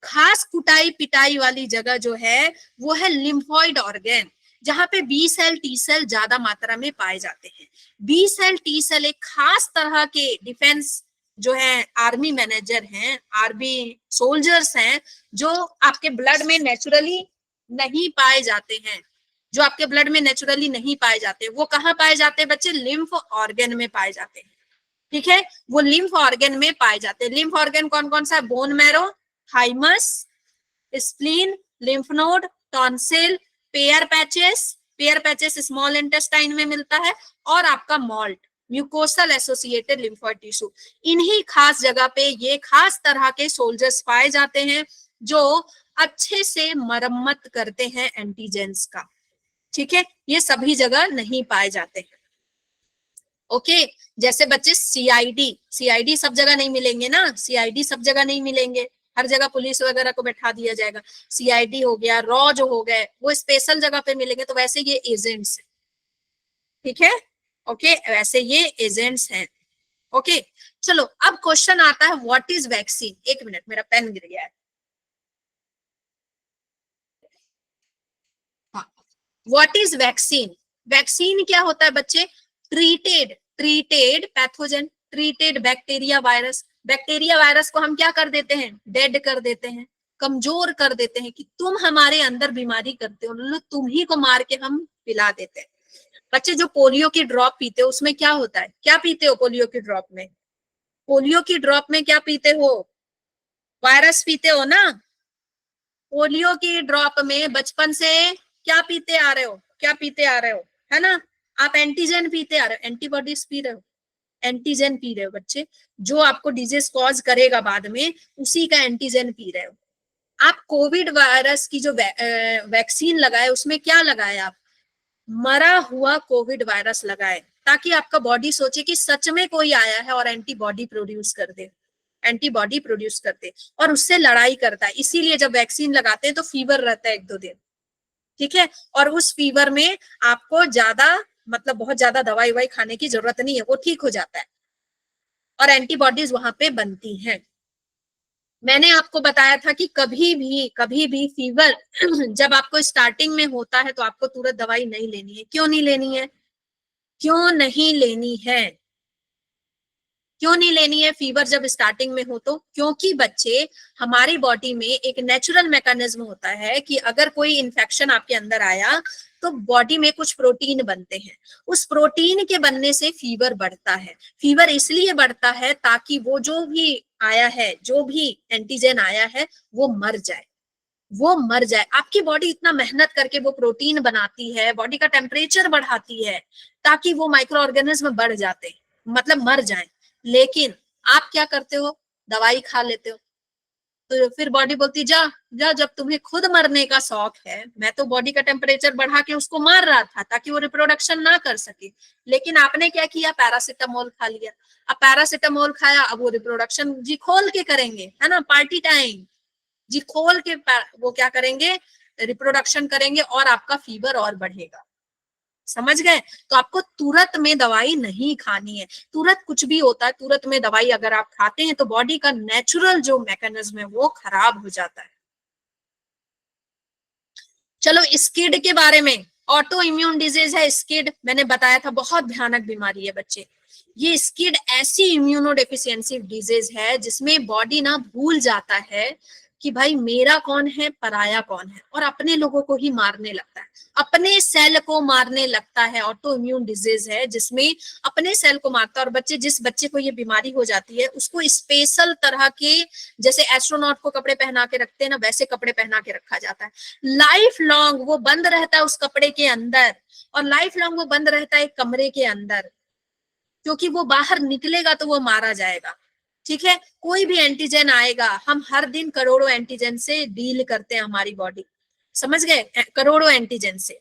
खास कुटाई पिटाई वाली जगह जो है वो है लिम्फोइड ऑर्गन, जहां पे बी सेल टी सेल ज्यादा मात्रा में पाए जाते हैं। बी सेल टी सेल एक खास तरह के डिफेंस जो है आर्मी मैनेजर हैं, आर्मी सोल्जर्स हैं, जो आपके ब्लड में नेचुरली नहीं पाए जाते हैं, जो आपके ब्लड में नेचुरली नहीं पाए जाते। वो कहाँ पाए जाते हैं बच्चे? लिम्फ ऑर्गन में पाए जाते हैं। ठीक है, वो लिम्फ ऑर्गन में पाए जाते हैं। लिम्फ ऑर्गन कौन कौन सा है? Bone marrow, thymus, spleen, lymph node, tonsil, pair patches small intestine में मिलता है, और आपका malt, mucosal associated lymphoid tissue. इन्हीं खास जगह पे ये खास तरह के सोल्जर्स पाए जाते हैं जो अच्छे से मरम्मत करते हैं एंटीजेंस का। ठीक है, ये सभी जगह नहीं पाए जाते हैं। ओके, जैसे बच्चे सीआईडी सब जगह नहीं मिलेंगे ना, सीआईडी सब जगह नहीं मिलेंगे, हर जगह पुलिस वगैरह को बैठा दिया जाएगा। सीआईडी हो गया, रॉ जो हो गए, वो स्पेशल जगह पे मिलेंगे। तो वैसे ये एजेंट्स है, ठीक है, ओके, वैसे ये एजेंट्स हैं। ओके, चलो अब क्वेश्चन आता है व्हाट इज वैक्सीन। एक मिनट, मेरा पेन गिर गया है। What is vaccine? वैक्सीन क्या होता है बच्चे? Treated pathogen, treated bacteria virus. Bacteria virus को हम क्या कर देते हैं? डेड कर देते हैं, कमजोर कर देते हैं, कि तुम हमारे अंदर बीमारी करते हो, तुम ही को मार के हम पिला देते हैं। बच्चे जो पोलियो की ड्रॉप पीते हो उसमें क्या होता है? क्या पीते हो पोलियो की ड्रॉप में? पोलियो की ड्रॉप में क्या पीते हो? वायरस पीते हो ना। पोलियो की ड्रॉप में बचपन से क्या पीते आ रहे हो? क्या पीते आ रहे हो? है ना, आप एंटीजन पीते आ रहे हो, एंटीबॉडीज पी रहे हो, एंटीजन पी रहे हो बच्चे, जो आपको डिजीज कॉज करेगा बाद में, उसी का एंटीजन पी रहे हो। आप कोविड वायरस की जो वैक्सीन लगाए उसमें क्या लगाए? आप मरा हुआ कोविड वायरस लगाए, ताकि आपका बॉडी सोचे कि सच में कोई आया है और एंटीबॉडी प्रोड्यूस कर दे, एंटीबॉडी प्रोड्यूस करते और उससे लड़ाई करता है। इसीलिए जब वैक्सीन लगाते हैं तो फीवर रहता है 1-2 दिन, ठीक है, और उस फीवर में आपको ज्यादा मतलब बहुत ज्यादा दवाई वाई खाने की जरूरत नहीं है, वो ठीक हो जाता है और एंटीबॉडीज वहां पे बनती हैं। मैंने आपको बताया था कि कभी भी फीवर जब आपको स्टार्टिंग में होता है तो आपको तुरंत दवाई नहीं लेनी है। क्यों नहीं लेनी है? क्यों नहीं लेनी है? क्यों नहीं लेनी है फीवर जब स्टार्टिंग में हो तो? क्योंकि बच्चे, हमारी बॉडी में एक नेचुरल मैकेनिज्म होता है कि अगर कोई इन्फेक्शन आपके अंदर आया तो बॉडी में कुछ प्रोटीन बनते हैं, उस प्रोटीन के बनने से फीवर बढ़ता है। फीवर इसलिए बढ़ता है ताकि वो जो भी आया है, जो भी एंटीजन आया है, वो मर जाए, वो मर जाए। आपकी बॉडी इतना मेहनत करके वो प्रोटीन बनाती है, बॉडी का टेम्परेचर बढ़ाती है ताकि वो माइक्रो ऑर्गेनिज्म बढ़ जाते, मतलब मर जाए। लेकिन आप क्या करते हो? दवाई खा लेते हो, तो फिर बॉडी बोलती जा जा, जब तुम्हें खुद मरने का शौक है, मैं तो बॉडी का टेम्परेचर बढ़ा के उसको मार रहा था ताकि वो रिप्रोडक्शन ना कर सके, लेकिन आपने क्या किया? पैरासिटामोल खा लिया। अब पैरासिटामोल खाया, अब वो रिप्रोडक्शन जी खोल के करेंगे, है ना, पार्टी टाइम, जी खोल के वो क्या करेंगे? रिप्रोडक्शन करेंगे और आपका फीवर और बढ़ेगा। समझ गए? तो आपको तुरंत में दवाई नहीं खानी है। तुरंत कुछ भी होता है, तुरंत में दवाई अगर आप खाते हैं तो बॉडी का नेचुरल जो मैकेनिज्म है वो खराब हो जाता है। चलो स्किड के बारे में, ऑटो इम्यून डिजीज है स्किड, मैंने बताया था बहुत भयानक बीमारी है बच्चे। ये स्किड ऐसी इम्यूनो डेफिशिएंसी डिजीज है जिसमें बॉडी ना भूल जाता है कि भाई मेरा कौन है, पराया कौन है, और अपने लोगों को ही मारने लगता है, अपने सेल को मारने लगता है। ऑटो इम्यून डिजीज है जिसमें अपने सेल को मारता है। और बच्चे, जिस बच्चे को ये बीमारी हो जाती है उसको स्पेशल तरह के, जैसे एस्ट्रोनॉट को कपड़े पहना के रखते हैं ना, वैसे कपड़े पहना के रखा जाता है। लाइफ लॉन्ग वो बंद रहता है उस कपड़े के अंदर, और लाइफ लॉन्ग वो बंद रहता है कमरे के अंदर, क्योंकि वो बाहर निकलेगा तो वो मारा जाएगा। ठीक है, कोई भी एंटीजन आएगा, हम हर दिन करोड़ों एंटीजन से डील करते हैं, हमारी बॉडी, समझ गए, करोड़ों एंटीजन से।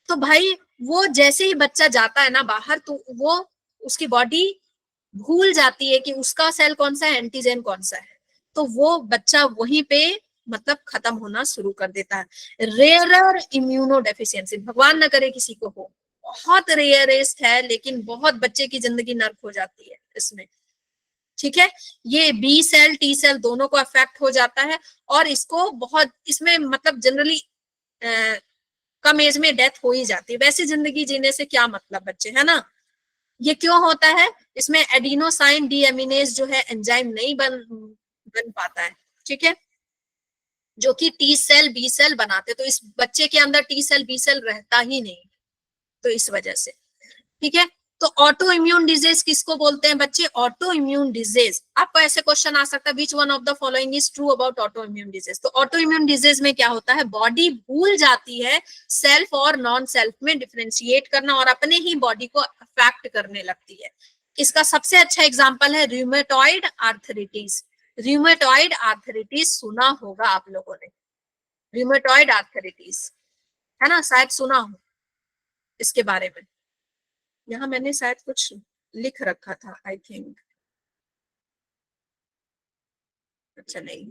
तो भाई वो जैसे ही बच्चा जाता है ना बाहर, तो वो उसकी बॉडी भूल जाती है कि उसका सेल कौन सा है, एंटीजन कौन सा है, तो वो बच्चा वहीं पे मतलब खत्म होना शुरू कर देता है। रेयरर इम्यूनो डेफिशिएंसी, भगवान न करे किसी को हो, बहुत रेयरेस्ट है, लेकिन बहुत बच्चे की जिंदगी नर्क हो जाती है इसमें। ठीक है, ये बी सेल टी सेल दोनों को अफेक्ट हो जाता है, और इसको बहुत इसमें मतलब जनरली कम एज में डेथ हो ही जाती है। वैसे जिंदगी जीने से क्या मतलब बच्चे, है ना। ये क्यों होता है, इसमें एडिनोसाइन डीएमिनेज जो है एंजाइम नहीं बन पाता है, ठीक है, जो कि टी सेल बी सेल बनाते, तो इस बच्चे के अंदर टी सेल बी सेल रहता ही नहीं, तो इस वजह से, ठीक है। तो ऑटो इम्यून डिजीज किसको बोलते हैं बच्चे, ऑटो इम्यून डिजीज। आपको ऐसे क्वेश्चन आ सकता है, which one of the following is true about auto immune disease. तो ऑटो इम्यून डिजीज में क्या होता है, बॉडी भूल जाती है सेल्फ और नॉन सेल्फ में डिफरेंशिएट करना, और अपने ही बॉडी को अफेक्ट करने लगती है। इसका सबसे अच्छा एग्जाम्पल है रूमेटॉइड आर्थराइटिस। रूमेटॉइड आर्थराइटिस सुना होगा आप लोगों ने, रूमेटॉइड आर्थराइटिस, है ना, शायद सुना हो इसके बारे में। यहाँ मैंने शायद कुछ लिख रखा था, आई थिंक, अच्छा नहीं,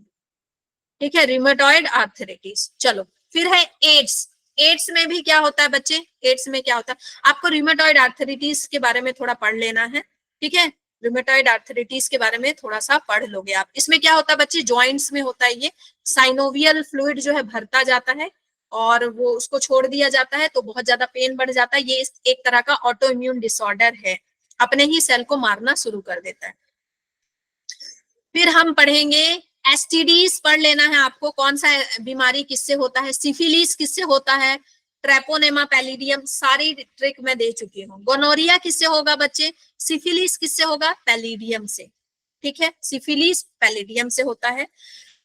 ठीक है, रिमेटॉइड आर्थराइटिस। चलो, फिर है एड्स। एड्स में भी क्या होता है बच्चे, एड्स में क्या होता है, आपको रिमेटॉइड आर्थराइटिस के बारे में थोड़ा पढ़ लेना है, ठीक है, रिमेटॉइड आर्थराइटिस के बारे में थोड़ा सा पढ़ लोगे आप। इसमें क्या होता है बच्चे, जॉइंट्स में होता है, ये साइनोवियल फ्लूइड जो है भरता जाता है, और वो उसको छोड़ दिया जाता है, तो बहुत ज्यादा पेन बढ़ जाता है। ये एक तरह का ऑटो इम्यून डिसऑर्डर है, अपने ही सेल को मारना शुरू कर देता है। फिर हम पढ़ेंगे एसटीडीज, पढ़ लेना है आपको, कौन सा बीमारी किससे होता है, सिफिलिस किससे होता है, ट्रेपोनेमा पैलिडियम, सारी ट्रिक मैं दे चुकी हूँ। गोनोरिया किससे होगा बच्चे, सिफिलिस किससे होगा, पैलिडियम से, ठीक है, सिफिलिस पैलिडियम से होता है।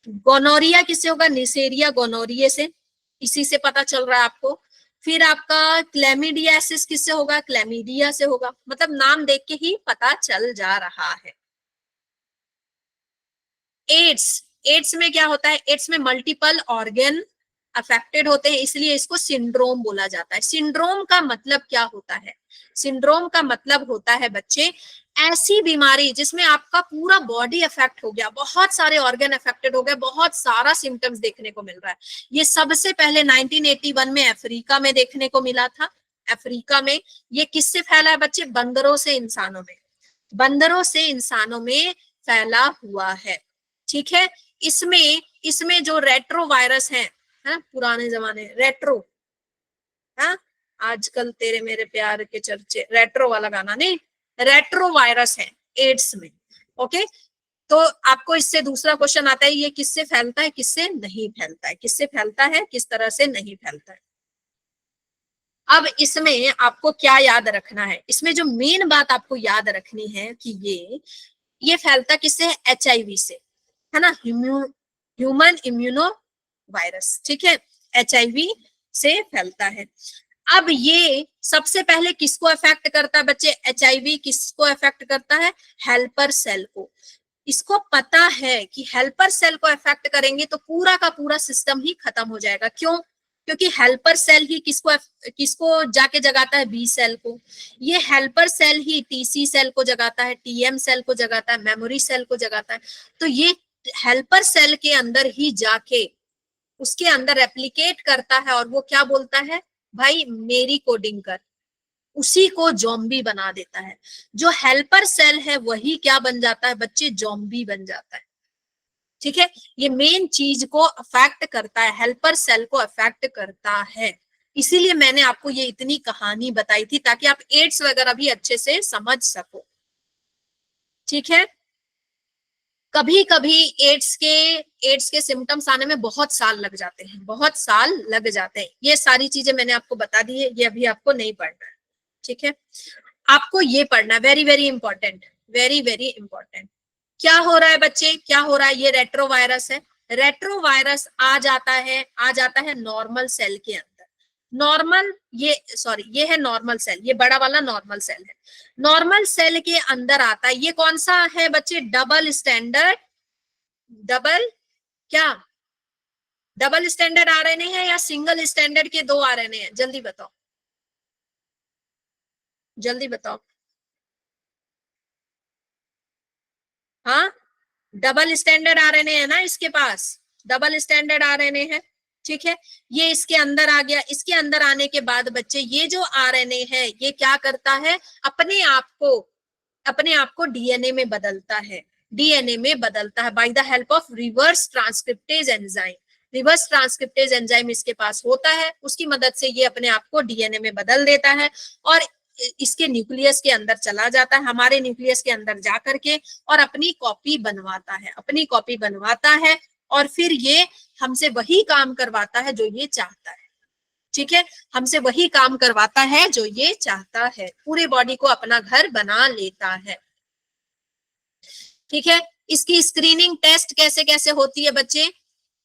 गोनोरिया किससे होगा, निसेरिया गोनोरिया से, इसी से पता चल रहा है आपको। फिर आपका क्लेमिडियासिस किससे होगा, क्लेमिडिया से होगा, मतलब नाम देख के ही पता चल जा रहा है। एड्स, एड्स में क्या होता है, एड्स में मल्टीपल ऑर्गन अफेक्टेड होते हैं, इसलिए इसको सिंड्रोम बोला जाता है। सिंड्रोम का मतलब क्या होता है, सिंड्रोम का मतलब होता है बच्चे ऐसी बीमारी जिसमें आपका पूरा बॉडी अफेक्ट हो गया, बहुत सारे ऑर्गन अफेक्टेड हो गए, बहुत सारा सिम्टम्स देखने को मिल रहा है। ये सबसे पहले 1981 में अफ्रीका में देखने को मिला था। अफ्रीका में ये किससे फैला है बच्चे, बंदरों से इंसानों में, बंदरों से इंसानों में फैला हुआ है, ठीक है। इसमें इसमें जो रेट्रो वायरस है, पुराने जमाने रेट्रो, हाँ, आजकल तेरे मेरे प्यार के चर्चे, रेट्रो वाला गाना नहीं, रेट्रो वायरस है एड्स में, ओके। तो आपको इससे दूसरा क्वेश्चन आता है, ये किससे फैलता है किससे नहीं फैलता है, किससे फैलता है किस तरह से नहीं फैलता है। अब इसमें आपको क्या याद रखना है, इसमें जो मेन बात आपको याद रखनी है कि ये फैलता किससे है, HIV से, है ना, ह्यूमन इम्यूनो वायरस, ठीक है, HIV से फैलता है। अब ये सबसे पहले किसको अफेक्ट करता है बच्चे, HIV किसको अफेक्ट करता है, हेल्पर सेल को। इसको पता है कि हेल्पर सेल को अफेक्ट करेंगे तो पूरा का पूरा सिस्टम ही खत्म हो जाएगा। क्यों, क्योंकि हेल्पर सेल ही किसको किसको जाके जगाता है, बी सेल को। ये हेल्पर सेल ही TC सेल को जगाता है, TM सेल को जगाता है, मेमोरी सेल को जगाता है। तो ये हेल्पर सेल के अंदर ही जाके उसके अंदर रेप्लिकेट करता है, और वो क्या बोलता है, भाई मेरी कोडिंग कर, उसी को जॉम्बी बना देता है। जो हेल्पर सेल है वही क्या बन जाता है बच्चे, जॉम्बी बन जाता है, ठीक है। ये मेन चीज को अफेक्ट करता है, हेल्पर सेल को अफेक्ट करता है। इसीलिए मैंने आपको ये इतनी कहानी बताई थी, ताकि आप एड्स वगैरह भी अच्छे से समझ सको, ठीक है। कभी कभी एड्स के सिम्टम्स आने में बहुत साल लग जाते हैं, बहुत साल लग जाते हैं। ये सारी चीजें मैंने आपको बता दी है, ये अभी आपको नहीं पढ़ना है, ठीक है। आपको ये पढ़ना, very very important, very very important. क्या हो रहा है बच्चे, क्या हो रहा है, ये रेट्रो वायरस है। रेट्रो वायरस आ जाता है नॉर्मल सेल के अंदर। नॉर्मल, ये सॉरी, ये है नॉर्मल सेल, ये बड़ा वाला नॉर्मल सेल है। नॉर्मल सेल के अंदर आता है, ये कौन सा है बच्चे, डबल स्टैंडर्ड, डबल क्या, डबल स्टैंडर्ड RNA है या सिंगल स्टैंडर्ड के 2 RNA है, जल्दी बताओ, जल्दी बताओ। हाँ, डबल स्टैंडर्ड RNA है ना इसके पास, डबल स्टैंडर्ड RNA है, ठीक है। ये इसके अंदर आ गया, इसके अंदर आने के बाद बच्चे ये जो RNA है ये क्या करता है, अपने आप को DNA में बदलता है। डीएनए में बदलता है by the help of reverse transcriptase enzyme. Reverse transcriptase enzyme इसके पास होता है, उसकी मदद से ये अपने आप को डीएनए में बदल देता है और इसके न्यूक्लियस के अंदर चला जाता है, हमारे न्यूक्लियस के अंदर जा करके और अपनी कॉपी बनवाता है, अपनी कॉपी बनवाता है और फिर ये हमसे वही काम करवाता है जो ये चाहता है। ठीक है, हमसे वही काम करवाता है जो ये चाहता है, पूरे बॉडी को अपना घर बना लेता है। ठीक है, इसकी स्क्रीनिंग टेस्ट कैसे कैसे होती है बच्चे?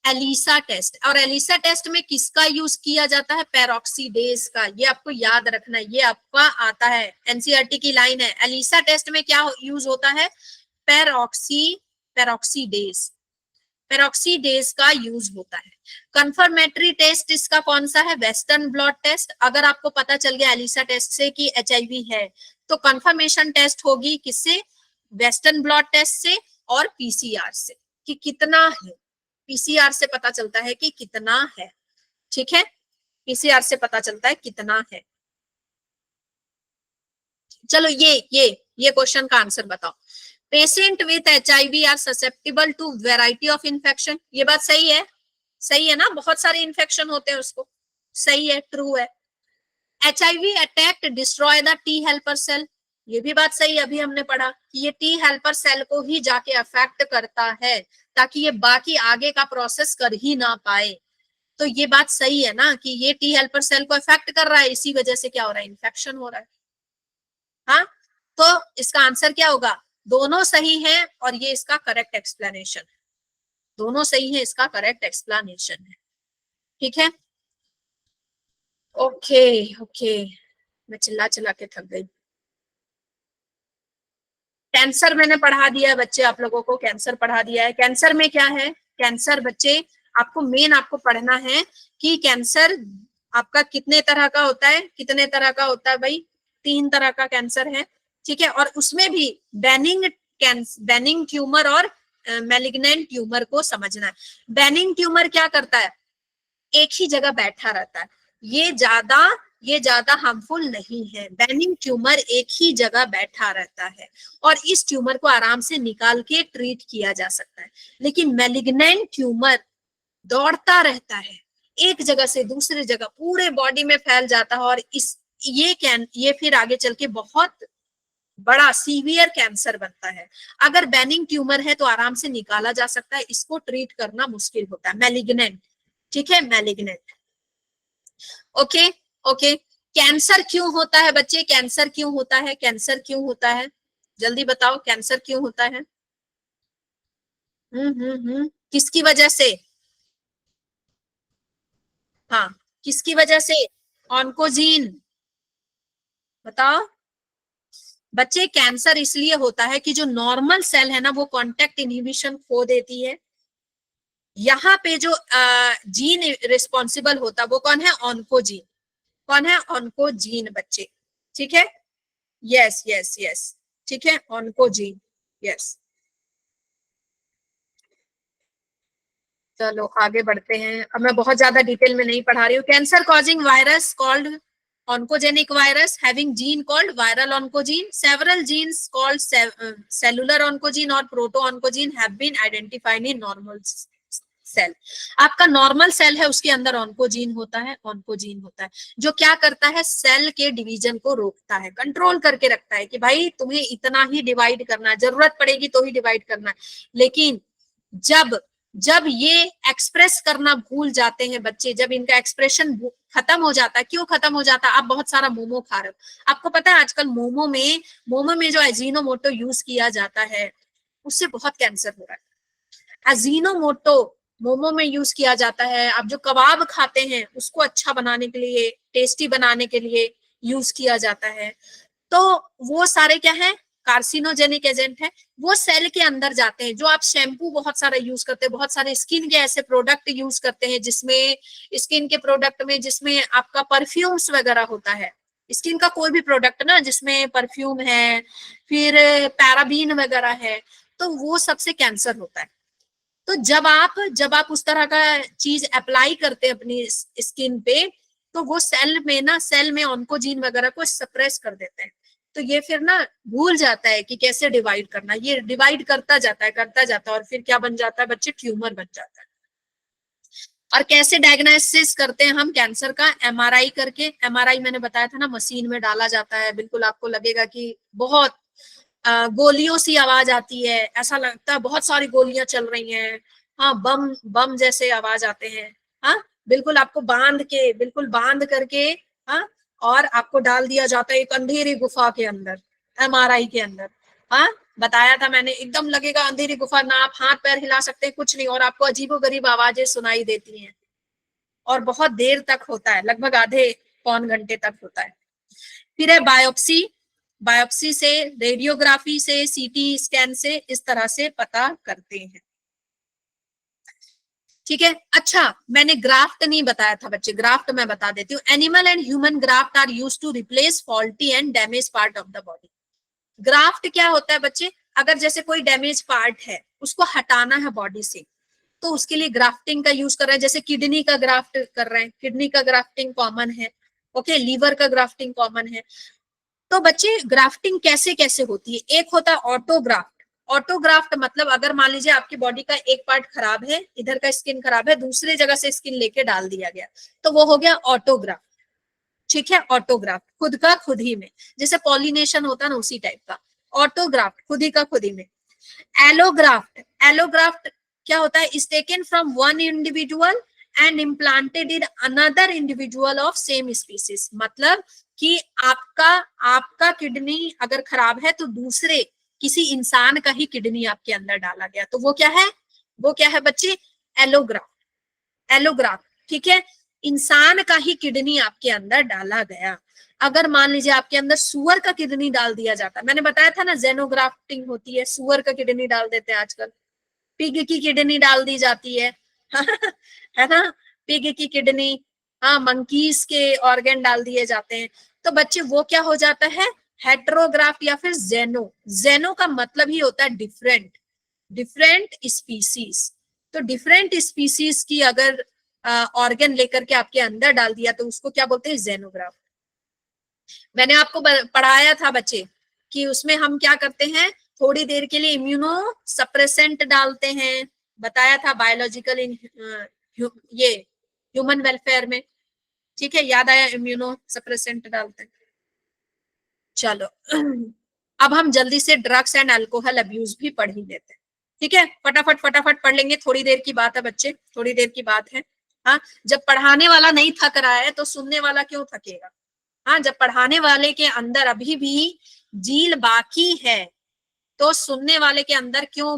ELISA test. और एलिसा टेस्ट में किसका यूज किया जाता है? पेरोक्सीडेज का। ये आपको याद रखना है, ये आपका आता है, एनसीईआरटी की लाइन है। एलिसा टेस्ट में क्या यूज होता है? पेरोक्सीडेज, पेरोक्सीडेज का यूज होता है। कंफर्मेटरी टेस्ट इसका कौन सा है? Western blot test. अगर आपको पता चल गया एलिसा टेस्ट से कि एचआईवी है, तो कंफर्मेशन टेस्ट होगी किससे? वेस्टर्न ब्लॉट टेस्ट से और पीसीआर से, कि कितना है। पीसीआर से पता चलता है कि कितना है। ठीक है, पीसीआर से पता चलता है कितना है। चलो ये क्वेश्चन का आंसर बताओ। Patient with HIV are susceptible to variety of infection. ये बात सही है? सही है ना, बहुत सारे इन्फेक्शन होते हैं उसको। सही है, ट्रू है। HIV attack destroy the T helper cell. ये भी बात सही है, अभी हमने पढ़ा कि ये टी हेल्पर सेल को ही जाके अफेक्ट करता है, ताकि ये बाकी आगे का प्रोसेस कर ही ना पाए। तो ये बात सही है ना कि ये टी हेल्पर सेल को अफेक्ट कर रहा है, इसी वजह से क्या हो रहा है? इन्फेक्शन हो रहा है। हाँ, तो इसका आंसर क्या होगा? दोनों सही है और ये इसका करेक्ट एक्सप्लेनेशन है। दोनों सही है, इसका करेक्ट एक्सप्लेनेशन है। ठीक है, ओके ओके, मैं चिल्ला चिल्ला के थक गई। कैंसर मैंने पढ़ा दिया है बच्चे, आप लोगों को कैंसर पढ़ा दिया है। कैंसर में क्या है? कैंसर बच्चे आपको मेन आपको पढ़ना है कि कैंसर आपका कितने तरह का होता है। कितने तरह का होता है भाई? 3 तरह का कैंसर है। ठीक है, और उसमें भी बेनिंग ट्यूमर और मैलिग्नेंट ट्यूमर को समझना है। बेनिंग ट्यूमर क्या करता है? एक ही जगह बैठा रहता है, ये ज्यादा हार्मफुल नहीं है। बेनिंग ट्यूमर एक ही जगह बैठा रहता है और इस ट्यूमर को आराम से निकाल के ट्रीट किया जा सकता है। लेकिन मैलिग्नेंट ट्यूमर दौड़ता रहता है, एक जगह से दूसरे जगह पूरे बॉडी में फैल जाता है और ये फिर आगे चल के बहुत बड़ा सीवियर कैंसर बनता है। अगर बेनिंग ट्यूमर है तो आराम से निकाला जा सकता है, इसको ट्रीट करना मुश्किल होता है, मैलिग्नेंट। ठीक है, मैलिग्नेंट। ओके ओके, कैंसर क्यों होता है बच्चे? कैंसर क्यों होता है? कैंसर क्यों होता है? जल्दी बताओ, कैंसर क्यों होता है? किसकी वजह से? हाँ, किसकी वजह से? ऑन्कोजीन। बताओ बच्चे, कैंसर इसलिए होता है कि जो नॉर्मल सेल है ना, वो कॉन्टेक्ट इनहिबिशन खो देती है। यहाँ पे जो जीन रिस्पॉन्सिबल होता है वो कौन है? ऑन्कोजीन। कौन है? ऑन्कोजीन बच्चे। ठीक है, यस यस यस, ठीक है, ऑन्कोजीन, यस। चलो आगे बढ़ते हैं, अब मैं बहुत ज्यादा डिटेल में नहीं पढ़ा रही हूँ। Cancer causing virus called oncogenic virus having gene called viral oncogene. Several genes called cellular oncogene or proto oncogene have been identified in normal cell. आपका नॉर्मल सेल है, उसके अंदर ऑन्कोजीन होता है, ऑन्कोजीन होता है जो क्या करता है? सेल के डिवीजन को रोकता है, कंट्रोल करके रखता है कि भाई तुम्हें इतना ही डिवाइड करना है, जरूरत पड़ेगी तो ही डिवाइड करना है। लेकिन जब ये एक्सप्रेस करना भूल जाते हैं बच्चे, जब इनका एक्सप्रेशन खत्म हो जाता है, क्यों खत्म हो जाता है? आप बहुत सारा मोमो खा रहे हो, आपको पता है आजकल मोमो में जो अजीनोमोटो यूज किया जाता है उससे बहुत कैंसर हो रहा है। अजीनोमोटो मोमो में यूज किया जाता है। आप जो कबाब खाते हैं उसको अच्छा बनाने के लिए, टेस्टी बनाने के लिए यूज किया जाता है। तो वो सारे क्या है? कार्सिनोजेनिक एजेंट है। वो सेल के अंदर जाते हैं। जो आप शैम्पू बहुत सारा यूज करते हैं, बहुत सारे स्किन के ऐसे प्रोडक्ट यूज करते हैं जिसमें स्किन के प्रोडक्ट में जिसमें आपका परफ्यूम्स वगैरह होता है, स्किन का कोई भी प्रोडक्ट ना जिसमें परफ्यूम है, फिर पैराबीन वगैरह है, तो वो सबसे कैंसर होता है। तो जब आप उस तरह का चीज अप्लाई करते हैं अपनी स्किन पे, तो वो सेल में ऑन्कोजीन वगैरह को सप्रेस कर देते हैं। तो ये फिर ना भूल जाता है कि कैसे डिवाइड करना, ये डिवाइड करता जाता है और फिर क्या बन जाता है बच्चे, ट्यूमर बन जाता है। और कैसे डायग्नोसिस करते हैं हम कैंसर का, एमआरआई करके। एमआरआई मैंने बताया था ना, मशीन में डाला जाता है, बिल्कुल आपको लगेगा कि बहुत गोलियों सी आवाज आती है, ऐसा लगता है बहुत सारी गोलियां चल रही हैं, हाँ बम बम जैसे आवाज आते हैं, हाँ बिल्कुल आपको बिल्कुल बांध करके, हाँ और आपको डाल दिया जाता है एक अंधेरी गुफा के अंदर, एमआरआई के अंदर। हाँ बताया था मैंने, एकदम लगेगा अंधेरी गुफा, ना आप हाथ पैर हिला सकते हैं, कुछ नहीं, और आपको अजीबोगरीब आवाजें सुनाई देती हैं, और बहुत देर तक होता है, लगभग आधे पौन घंटे तक होता है। फिर है बायोप्सी। बायोप्सी से, रेडियोग्राफी से, सीटी स्कैन से, इस तरह से पता करते हैं। ठीक है। अच्छा मैंने ग्राफ्ट नहीं बताया था बच्चे, ग्राफ्ट मैं बता देती हूँ। Animal and human graft are used to replace faulty and damage part of the body. Graft क्या होता है बच्चे, अगर जैसे कोई डैमेज पार्ट है उसको हटाना है बॉडी से, तो उसके लिए ग्राफ्टिंग का यूज कर रहे हैं। जैसे किडनी का ग्राफ्ट कर रहे हैं, किडनी का ग्राफ्टिंग कॉमन है, ओके, लीवर का ग्राफ्टिंग कॉमन है। तो बच्चे ग्राफ्टिंग कैसे कैसे होती है, एक होता है ऑटोग्राफ्ट। ऑटोग्राफ्ट मतलब अगर मान लीजिए आपकी बॉडी का एक पार्ट खराब है, इधर का स्किन खराब है, दूसरी जगह से स्किन लेके डाल दिया गया, तो वो हो गया ऑटोग्राफ्ट। ठीक है, ऑटोग्राफ्ट खुद का खुद ही में, जैसे पॉलिनेशन होता है ना उसी टाइप का। ऑटोग्राफ्ट खुद ही का खुद ही में। एलोग्राफ्ट, एलोग्राफ्ट क्या होता है, is taken from one individual and implanted in another individual of same species. मतलब कि आपका आपका किडनी अगर खराब है तो दूसरे किसी इंसान का ही किडनी आपके अंदर डाला गया, तो वो क्या है, वो क्या है बच्चे, एलोग्राफ्ट। एलोग्राफ्ट ठीक है, इंसान का ही किडनी आपके अंदर डाला गया। अगर मान लीजिए आपके अंदर सुअर का किडनी डाल दिया जाता, मैंने बताया था ना जेनोग्राफ्टिंग होती है, सुअर का किडनी डाल देते हैं आजकल, पिग की किडनी डाल दी जाती है है ना, पिग की किडनी, हाँ मंकीज के ऑर्गन डाल दिए जाते हैं। तो बच्चे वो क्या हो जाता है, हेट्रोग्राफ्ट या फिर जेनो। जेनो का मतलब ही होता है डिफरेंट, डिफरेंट स्पीसीज। तो डिफरेंट स्पीसीज की अगर ऑर्गन लेकर के आपके अंदर डाल दिया तो उसको क्या बोलते हैं, जेनोग्राफ्ट। मैंने आपको पढ़ाया था बच्चे कि उसमें हम क्या करते हैं, थोड़ी देर के लिए इम्यूनो सप्रेसेंट डालते हैं, बताया था बायोलॉजिकल ये ह्यूमन वेलफेयर में। ठीक है, याद आया, इम्यूनो सप्रेसेंट डालते हैं। चलो अब हम जल्दी से ड्रग्स एंड अल्कोहल अब्यूज भी पढ़ ही लेते हैं। ठीक है, फटाफट फटाफट पढ़ लेंगे, थोड़ी देर की बात है बच्चे, थोड़ी देर की बात है। हाँ जब पढ़ाने वाला नहीं थक रहा है तो सुनने वाला क्यों थकेगा। हाँ जब पढ़ाने वाले के अंदर अभी भी जील बाकी है तो सुनने वाले के अंदर क्यों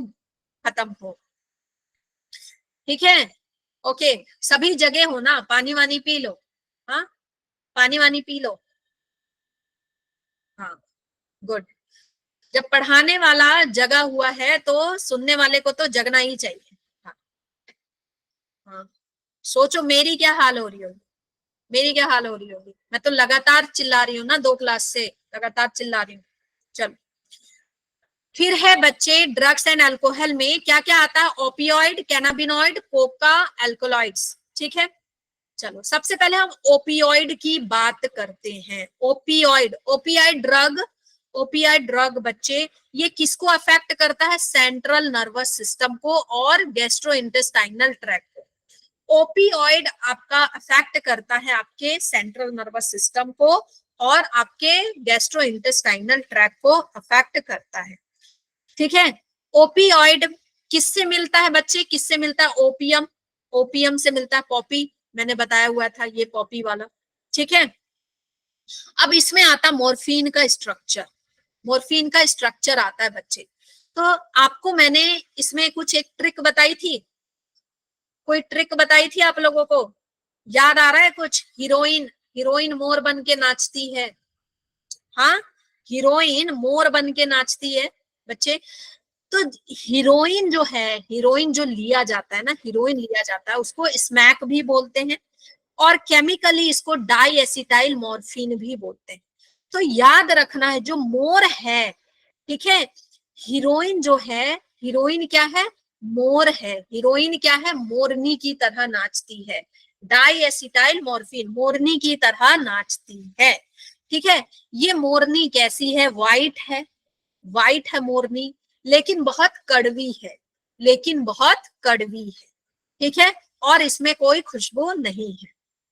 खत्म हो। ठीक है, ओके, सभी जगह हो ना, पानी वानी पी लो, हाँ पानी वानी पी लो, हाँ गुड। जब पढ़ाने वाला जगा हुआ है तो सुनने वाले को तो जगना ही चाहिए। हाँ हाँ, सोचो मेरी क्या हाल हो रही होगी, मेरी क्या हाल हो रही होगी, मैं तो लगातार चिल्ला रही हूँ ना, 2 क्लास से लगातार चिल्ला रही हूँ। चलो फिर है बच्चे ड्रग्स एंड अल्कोहल में क्या क्या आता है, ओपियोइड, कैनाबिनॉइड, कोका, अल्कोलॉइड्स। ठीक है, चलो सबसे पहले हम ओपियोइड की बात करते हैं। Opioid, opioid drug, opioid drug बच्चे ये किसको अफेक्ट करता है, सेंट्रल नर्वस सिस्टम को और गैस्ट्रोइंटेस्टाइनल ट्रैक्ट को। ओपियोइड आपका अफेक्ट करता है आपके सेंट्रल नर्वस सिस्टम को और आपके गैस्ट्रोइंटेस्टाइनल ट्रैक्ट को अफेक्ट करता है। ठीक है, ओपियोइड किससे मिलता है बच्चे, किससे मिलता है, ओपियम, ओपियम से मिलता है, पॉपी, मैंने बताया हुआ था ये पॉपी वाला। ठीक है, अब इसमें आता मॉर्फिन का स्ट्रक्चर, मॉर्फिन का स्ट्रक्चर आता है बच्चे। तो आपको मैंने इसमें कुछ एक ट्रिक बताई थी, कोई ट्रिक बताई थी आप लोगों को, याद आ रहा है कुछ, हीरोइन, हीरोइन मोर बन के नाचती है, हाँ हीरोइन मोर बन के नाचती है बच्चे। तो हीरोइन जो है, हीरोइन जो लिया जाता है ना, हीरोइन लिया जाता है उसको स्मैक भी बोलते हैं और केमिकली इसको डाई एसिटाइल मॉर्फिन भी बोलते हैं। तो याद रखना है जो मोर है, ठीक है, हीरोइन जो है, हीरोइन क्या है, मोर है, हीरोइन क्या है, मोरनी की तरह नाचती है, डाई एसिटाइल मॉर्फिन मोरनी की तरह नाचती है। ठीक है। ये मोरनी कैसी है? व्हाइट है, व्हाइट है मोरनी, लेकिन बहुत कड़वी है, लेकिन बहुत कड़वी है, ठीक है। और इसमें कोई खुशबू नहीं है,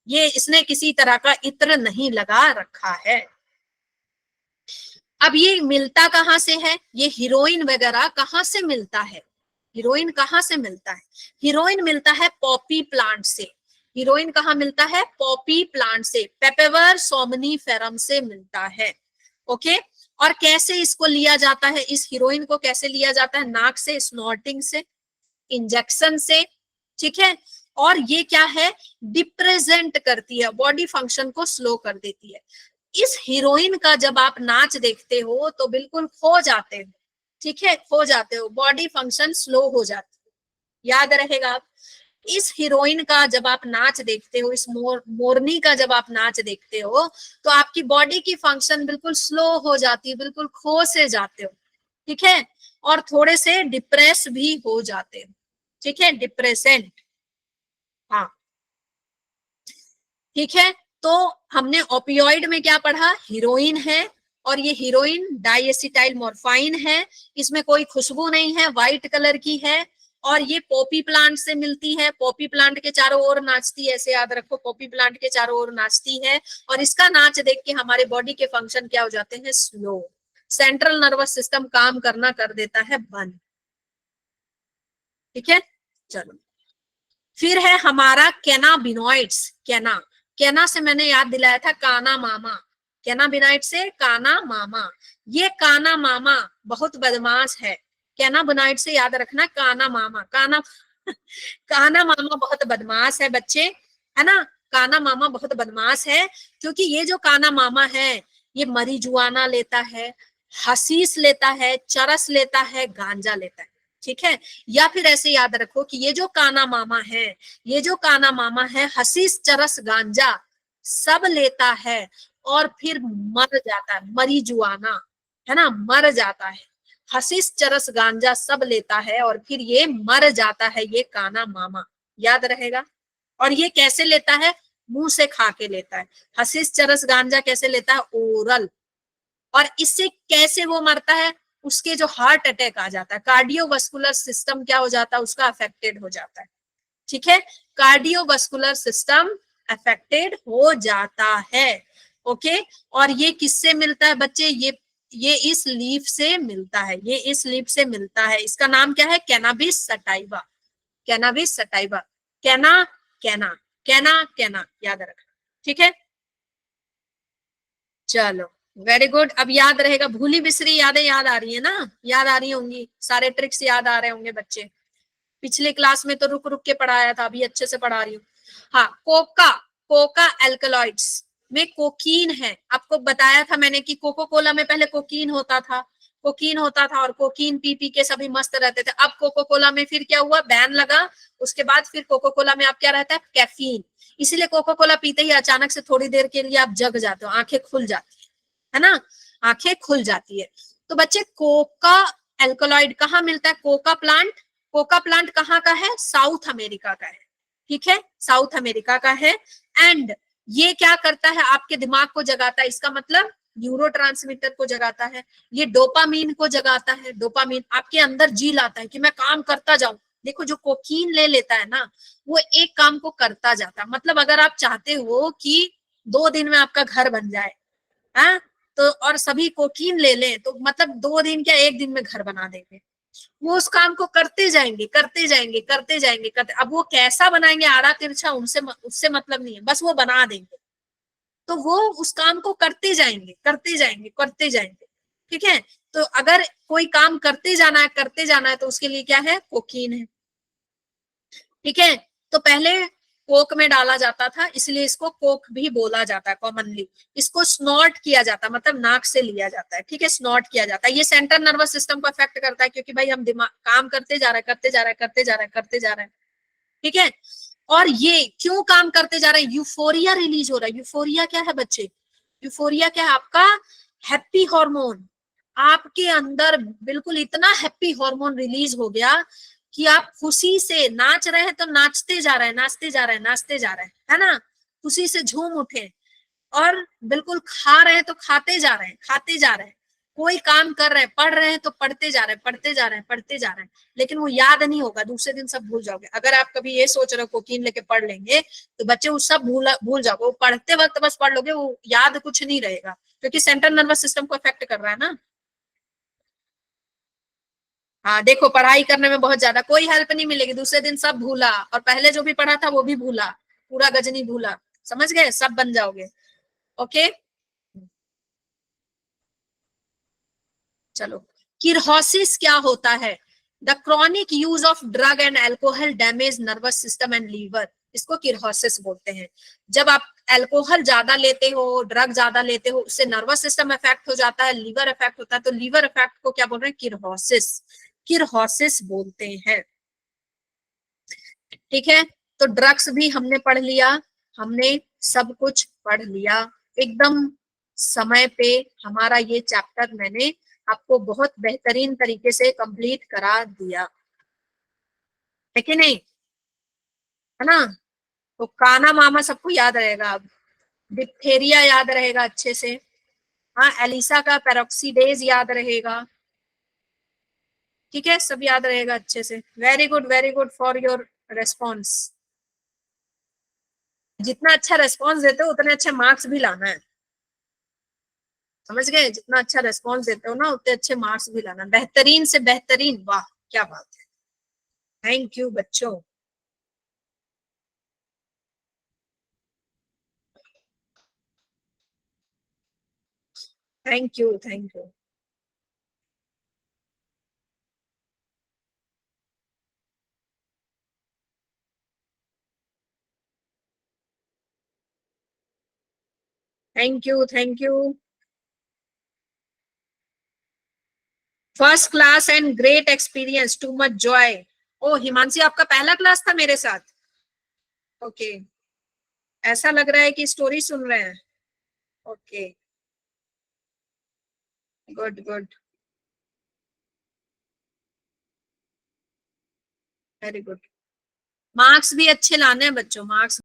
ये इसने किसी तरह का इत्र नहीं लगा रखा है। अब ये मिलता कहाँ से है? ये हीरोइन वगैरह कहाँ से मिलता है? हीरोइन कहाँ से मिलता है? हीरोइन मिलता है पॉपी प्लांट से। हीरोइन कहाँ मिलता है? पॉपी प्लांट से, पेपेवर सोमनीफेरम से मिलता है। ओके। और कैसे इसको लिया जाता है? इस हीरोइन को कैसे लिया जाता है? नाक से, स्नॉटिंग से, इंजेक्शन से, ठीक है। और ये क्या है? डिप्रेजेंट करती है, बॉडी फंक्शन को स्लो कर देती है। इस हीरोइन का जब आप नाच देखते हो तो बिल्कुल खो जाते हो, ठीक है, खो जाते हो, बॉडी फंक्शन स्लो हो जाती है, याद रहेगा आप। इस हीरोइन का जब आप नाच देखते हो, इस मोरनी का जब आप नाच देखते हो, तो आपकी बॉडी की फंक्शन बिल्कुल स्लो हो जाती है, बिल्कुल खो से जाते हो, ठीक है। और थोड़े से डिप्रेस भी हो जाते हो, ठीक है, डिप्रेसेंट, हाँ, ठीक है। तो हमने ओपियोइड में क्या पढ़ा? हीरोइन है, और ये हीरोइन डाइएसिटाइल मोर्फाइन है, इसमें कोई खुशबू नहीं है, व्हाइट कलर की है, और ये पॉपी प्लांट से मिलती है, पॉपी प्लांट के चारों ओर नाचती है, ऐसे याद रखो, पॉपी प्लांट के चारों ओर नाचती है, और इसका नाच देख के हमारे बॉडी के फंक्शन क्या हो जाते हैं? स्लो, सेंट्रल नर्वस सिस्टम काम करना कर देता है बंद, ठीक है। चलो, फिर है हमारा कैनाबिनॉइड्स। कैना से मैंने याद दिलाया था काना मामा, कैनाबिनॉइड से काना मामा। ये काना मामा बहुत बदमाश है, कैनाबिनॉइड से याद रखना काना मामा, काना मामा बहुत बदमाश है बच्चे, है ना। काना मामा बहुत बदमाश है, क्योंकि ये जो काना मामा है, ये मरीजुआना लेता है, हसीस लेता है, चरस लेता है, गांजा लेता है, ठीक है। या फिर ऐसे याद रखो कि ये जो काना मामा है, ये जो काना मामा है, हसीस, चरस, गांजा सब लेता है, और फिर मर जाता है, मरीजुआना, है ना, मर जाता है। हसीस, चरस, गांजा सब लेता है, और फिर ये मर जाता है, ये काना मामा, याद रहेगा। और ये कैसे लेता है? मुंह से खा के लेता है। हसीस, चरस, गांजा कैसे लेता है? ओरल। और इससे कैसे वो मरता है? उसके जो हार्ट अटैक आ जाता है, कार्डियोवास्कुलर सिस्टम क्या हो जाता है? उसका अफेक्टेड हो जाता है, ठीक है। कार्डियोवास्कुलर सिस्टम अफेक्टेड हो जाता है, ओके। और ये किससे मिलता है बच्चे? ये इस लीफ से मिलता है, ये इस लीफ से मिलता है। इसका नाम क्या है? कैनाबिस सटाइवा, कैनाबिस सटाइवा, कैना कैना कैना कैना, याद रखना, ठीक है। चलो, वेरी गुड। अब याद रहेगा, भूली बिसरी यादें याद आ रही है ना? याद आ रही होंगी, सारे ट्रिक्स याद आ रहे होंगे बच्चे। पिछले क्लास में तो रुक रुक के पढ़ाया था, अभी अच्छे से पढ़ा रही हूँ। हाँ, कोका, कोका एल्कलॉइड्स में कोकीन है। आपको बताया था मैंने कि कोको कोला में पहले कोकीन होता था, कोकीन होता था, और कोकीन पी पी के सभी मस्त रहते थे। अब कोको कोला में फिर क्या हुआ? बैन लगा। उसके बाद फिर कोको कोला में अब क्या रहता है? कैफीन। इसीलिए कोको कोला पीते ही अचानक से थोड़ी देर के लिए आप जग जाते हो, आंखें खुल जाती है ना, आंखें खुल जाती है। तो बच्चे, कोका एल्कलॉइड कहाँ मिलता है? Coca plant. कोका प्लांट कहाँ का है? साउथ अमेरिका का है, ठीक है, साउथ अमेरिका का है। एंड ये क्या करता है? आपके दिमाग को जगाता है, इसका मतलब न्यूरोट्रांसमीटर को जगाता है, ये डोपामीन को जगाता है। डोपामीन आपके अंदर जी लाता है कि मैं काम करता जाऊं। देखो, जो कोकीन ले लेता है ना, वो एक काम को करता जाता है। मतलब अगर आप चाहते हो कि 2 दिन में आपका घर बन जाए, हाँ, तो और सभी कोकीन ले लें, तो मतलब 2 दिन क्या, 1 दिन में घर बना देंगे। वो उस काम को करते जाएंगे, करते जाएंगे, करते जाएंगे, करते। अब वो कैसा बनाएंगे, आड़ा तिरछा, उनसे उससे मतलब नहीं है, बस वो बना देंगे। तो वो उस काम को करते जाएंगे, करते जाएंगे, करते जाएंगे, ठीक है। तो अगर कोई काम करते जाना है, करते जाना है, तो उसके लिए क्या है? कोकीन है, ठीक है। तो पहले कोक में डाला जाता था, इसलिए इसको कोक भी बोला जाता है कॉमनली। इसको स्नॉट किया जाता है, मतलब नाक से लिया जाता है, ठीक है, स्नॉट किया जाता है। ये सेंट्रल नर्वस सिस्टम को अफेक्ट करता है, क्योंकि भाई हम दिमाग काम करते जा रहे हैं, करते जा रहे हैं, करते जा रहे हैं, करते जा रहे हैं, ठीक है। और ये क्यों काम करते जा रहे हैं? यूफोरिया रिलीज हो रहा है। यूफोरिया क्या है बच्चे? यूफोरिया क्या है? आपका हैप्पी हार्मोन। आपके अंदर बिल्कुल इतना हैप्पी हार्मोन रिलीज हो गया कि आप खुशी से नाच रहे हैं, तो नाचते जा रहे हैं, नाचते जा रहे हैं, नाचते जा रहे हैं, है ना, खुशी से झूम उठे। और बिल्कुल खा रहे हैं तो खाते जा रहे हैं, खाते जा रहे हैं, कोई काम कर रहे हैं, पढ़ रहे हैं तो पढ़ते जा रहे हैं, पढ़ते जा रहे हैं, पढ़ते जा रहे हैं, लेकिन वो याद नहीं होगा, दूसरे दिन सब भूल जाओगे। अगर आप कभी ये सोच रहे हो कोकीन लेके पढ़ लेंगे तो बच्चे वो सब भूल जाओगे, वो पढ़ते वक्त बस पढ़ लोगे, वो याद कुछ नहीं रहेगा, क्योंकि सेंट्रल नर्वस सिस्टम को अफेक्ट कर रहा है ना। हाँ देखो, पढ़ाई करने में बहुत ज्यादा कोई हेल्प नहीं मिलेगी, दूसरे दिन सब भूला, और पहले जो भी पढ़ा था वो भी भूला, पूरा गजनी भूला, समझ गए, सब बन जाओगे। ओके, चलो, किरहोसिस क्या होता है? The chronic use of drug and alcohol damage nervous system and liver, इसको किरहोसिस बोलते हैं। जब आप अल्कोहल ज्यादा लेते हो, ड्रग ज्यादा लेते हो, उससे नर्वस सिस्टम इफेक्ट हो जाता है, लीवर इफेक्ट होता है, तो लीवर इफेक्ट को क्या बोल रहे हैं? किरहोसिस, किरहोसिस बोलते हैं। ठीक है, तो ड्रग्स भी हमने पढ़ लिया, हमने सब कुछ पढ़ लिया एकदम समय पे। हमारा ये चैप्टर मैंने आपको बहुत बेहतरीन तरीके से कंप्लीट करा दिया है कि नहीं, है ना? तो काना मामा सबको याद रहेगा अब, डिप्थेरिया याद रहेगा अच्छे से, हाँ, एलिसा का पेरोक्सीडेज याद रहेगा, ठीक है, सब याद रहेगा अच्छे से। Very good for your response. जितना अच्छा रेस्पॉन्स देते हो उतने अच्छे मार्क्स भी लाना है, समझ गए? जितना अच्छा रेस्पॉन्स देते हो ना उतने अच्छे मार्क्स भी लाना, बेहतरीन से बेहतरीन, वाह क्या बात है। थैंक यू बच्चों। Thank you, thank you. Thank you, thank you. First class and great experience, too much joy. ओ हिमांशी, आपका पहला क्लास था मेरे साथ? ओके, ऐसा लग रहा है कि स्टोरी सुन रहे हैं। Okay, good good, very good. Marks भी अच्छे लाने हैं बच्चों, मार्क्स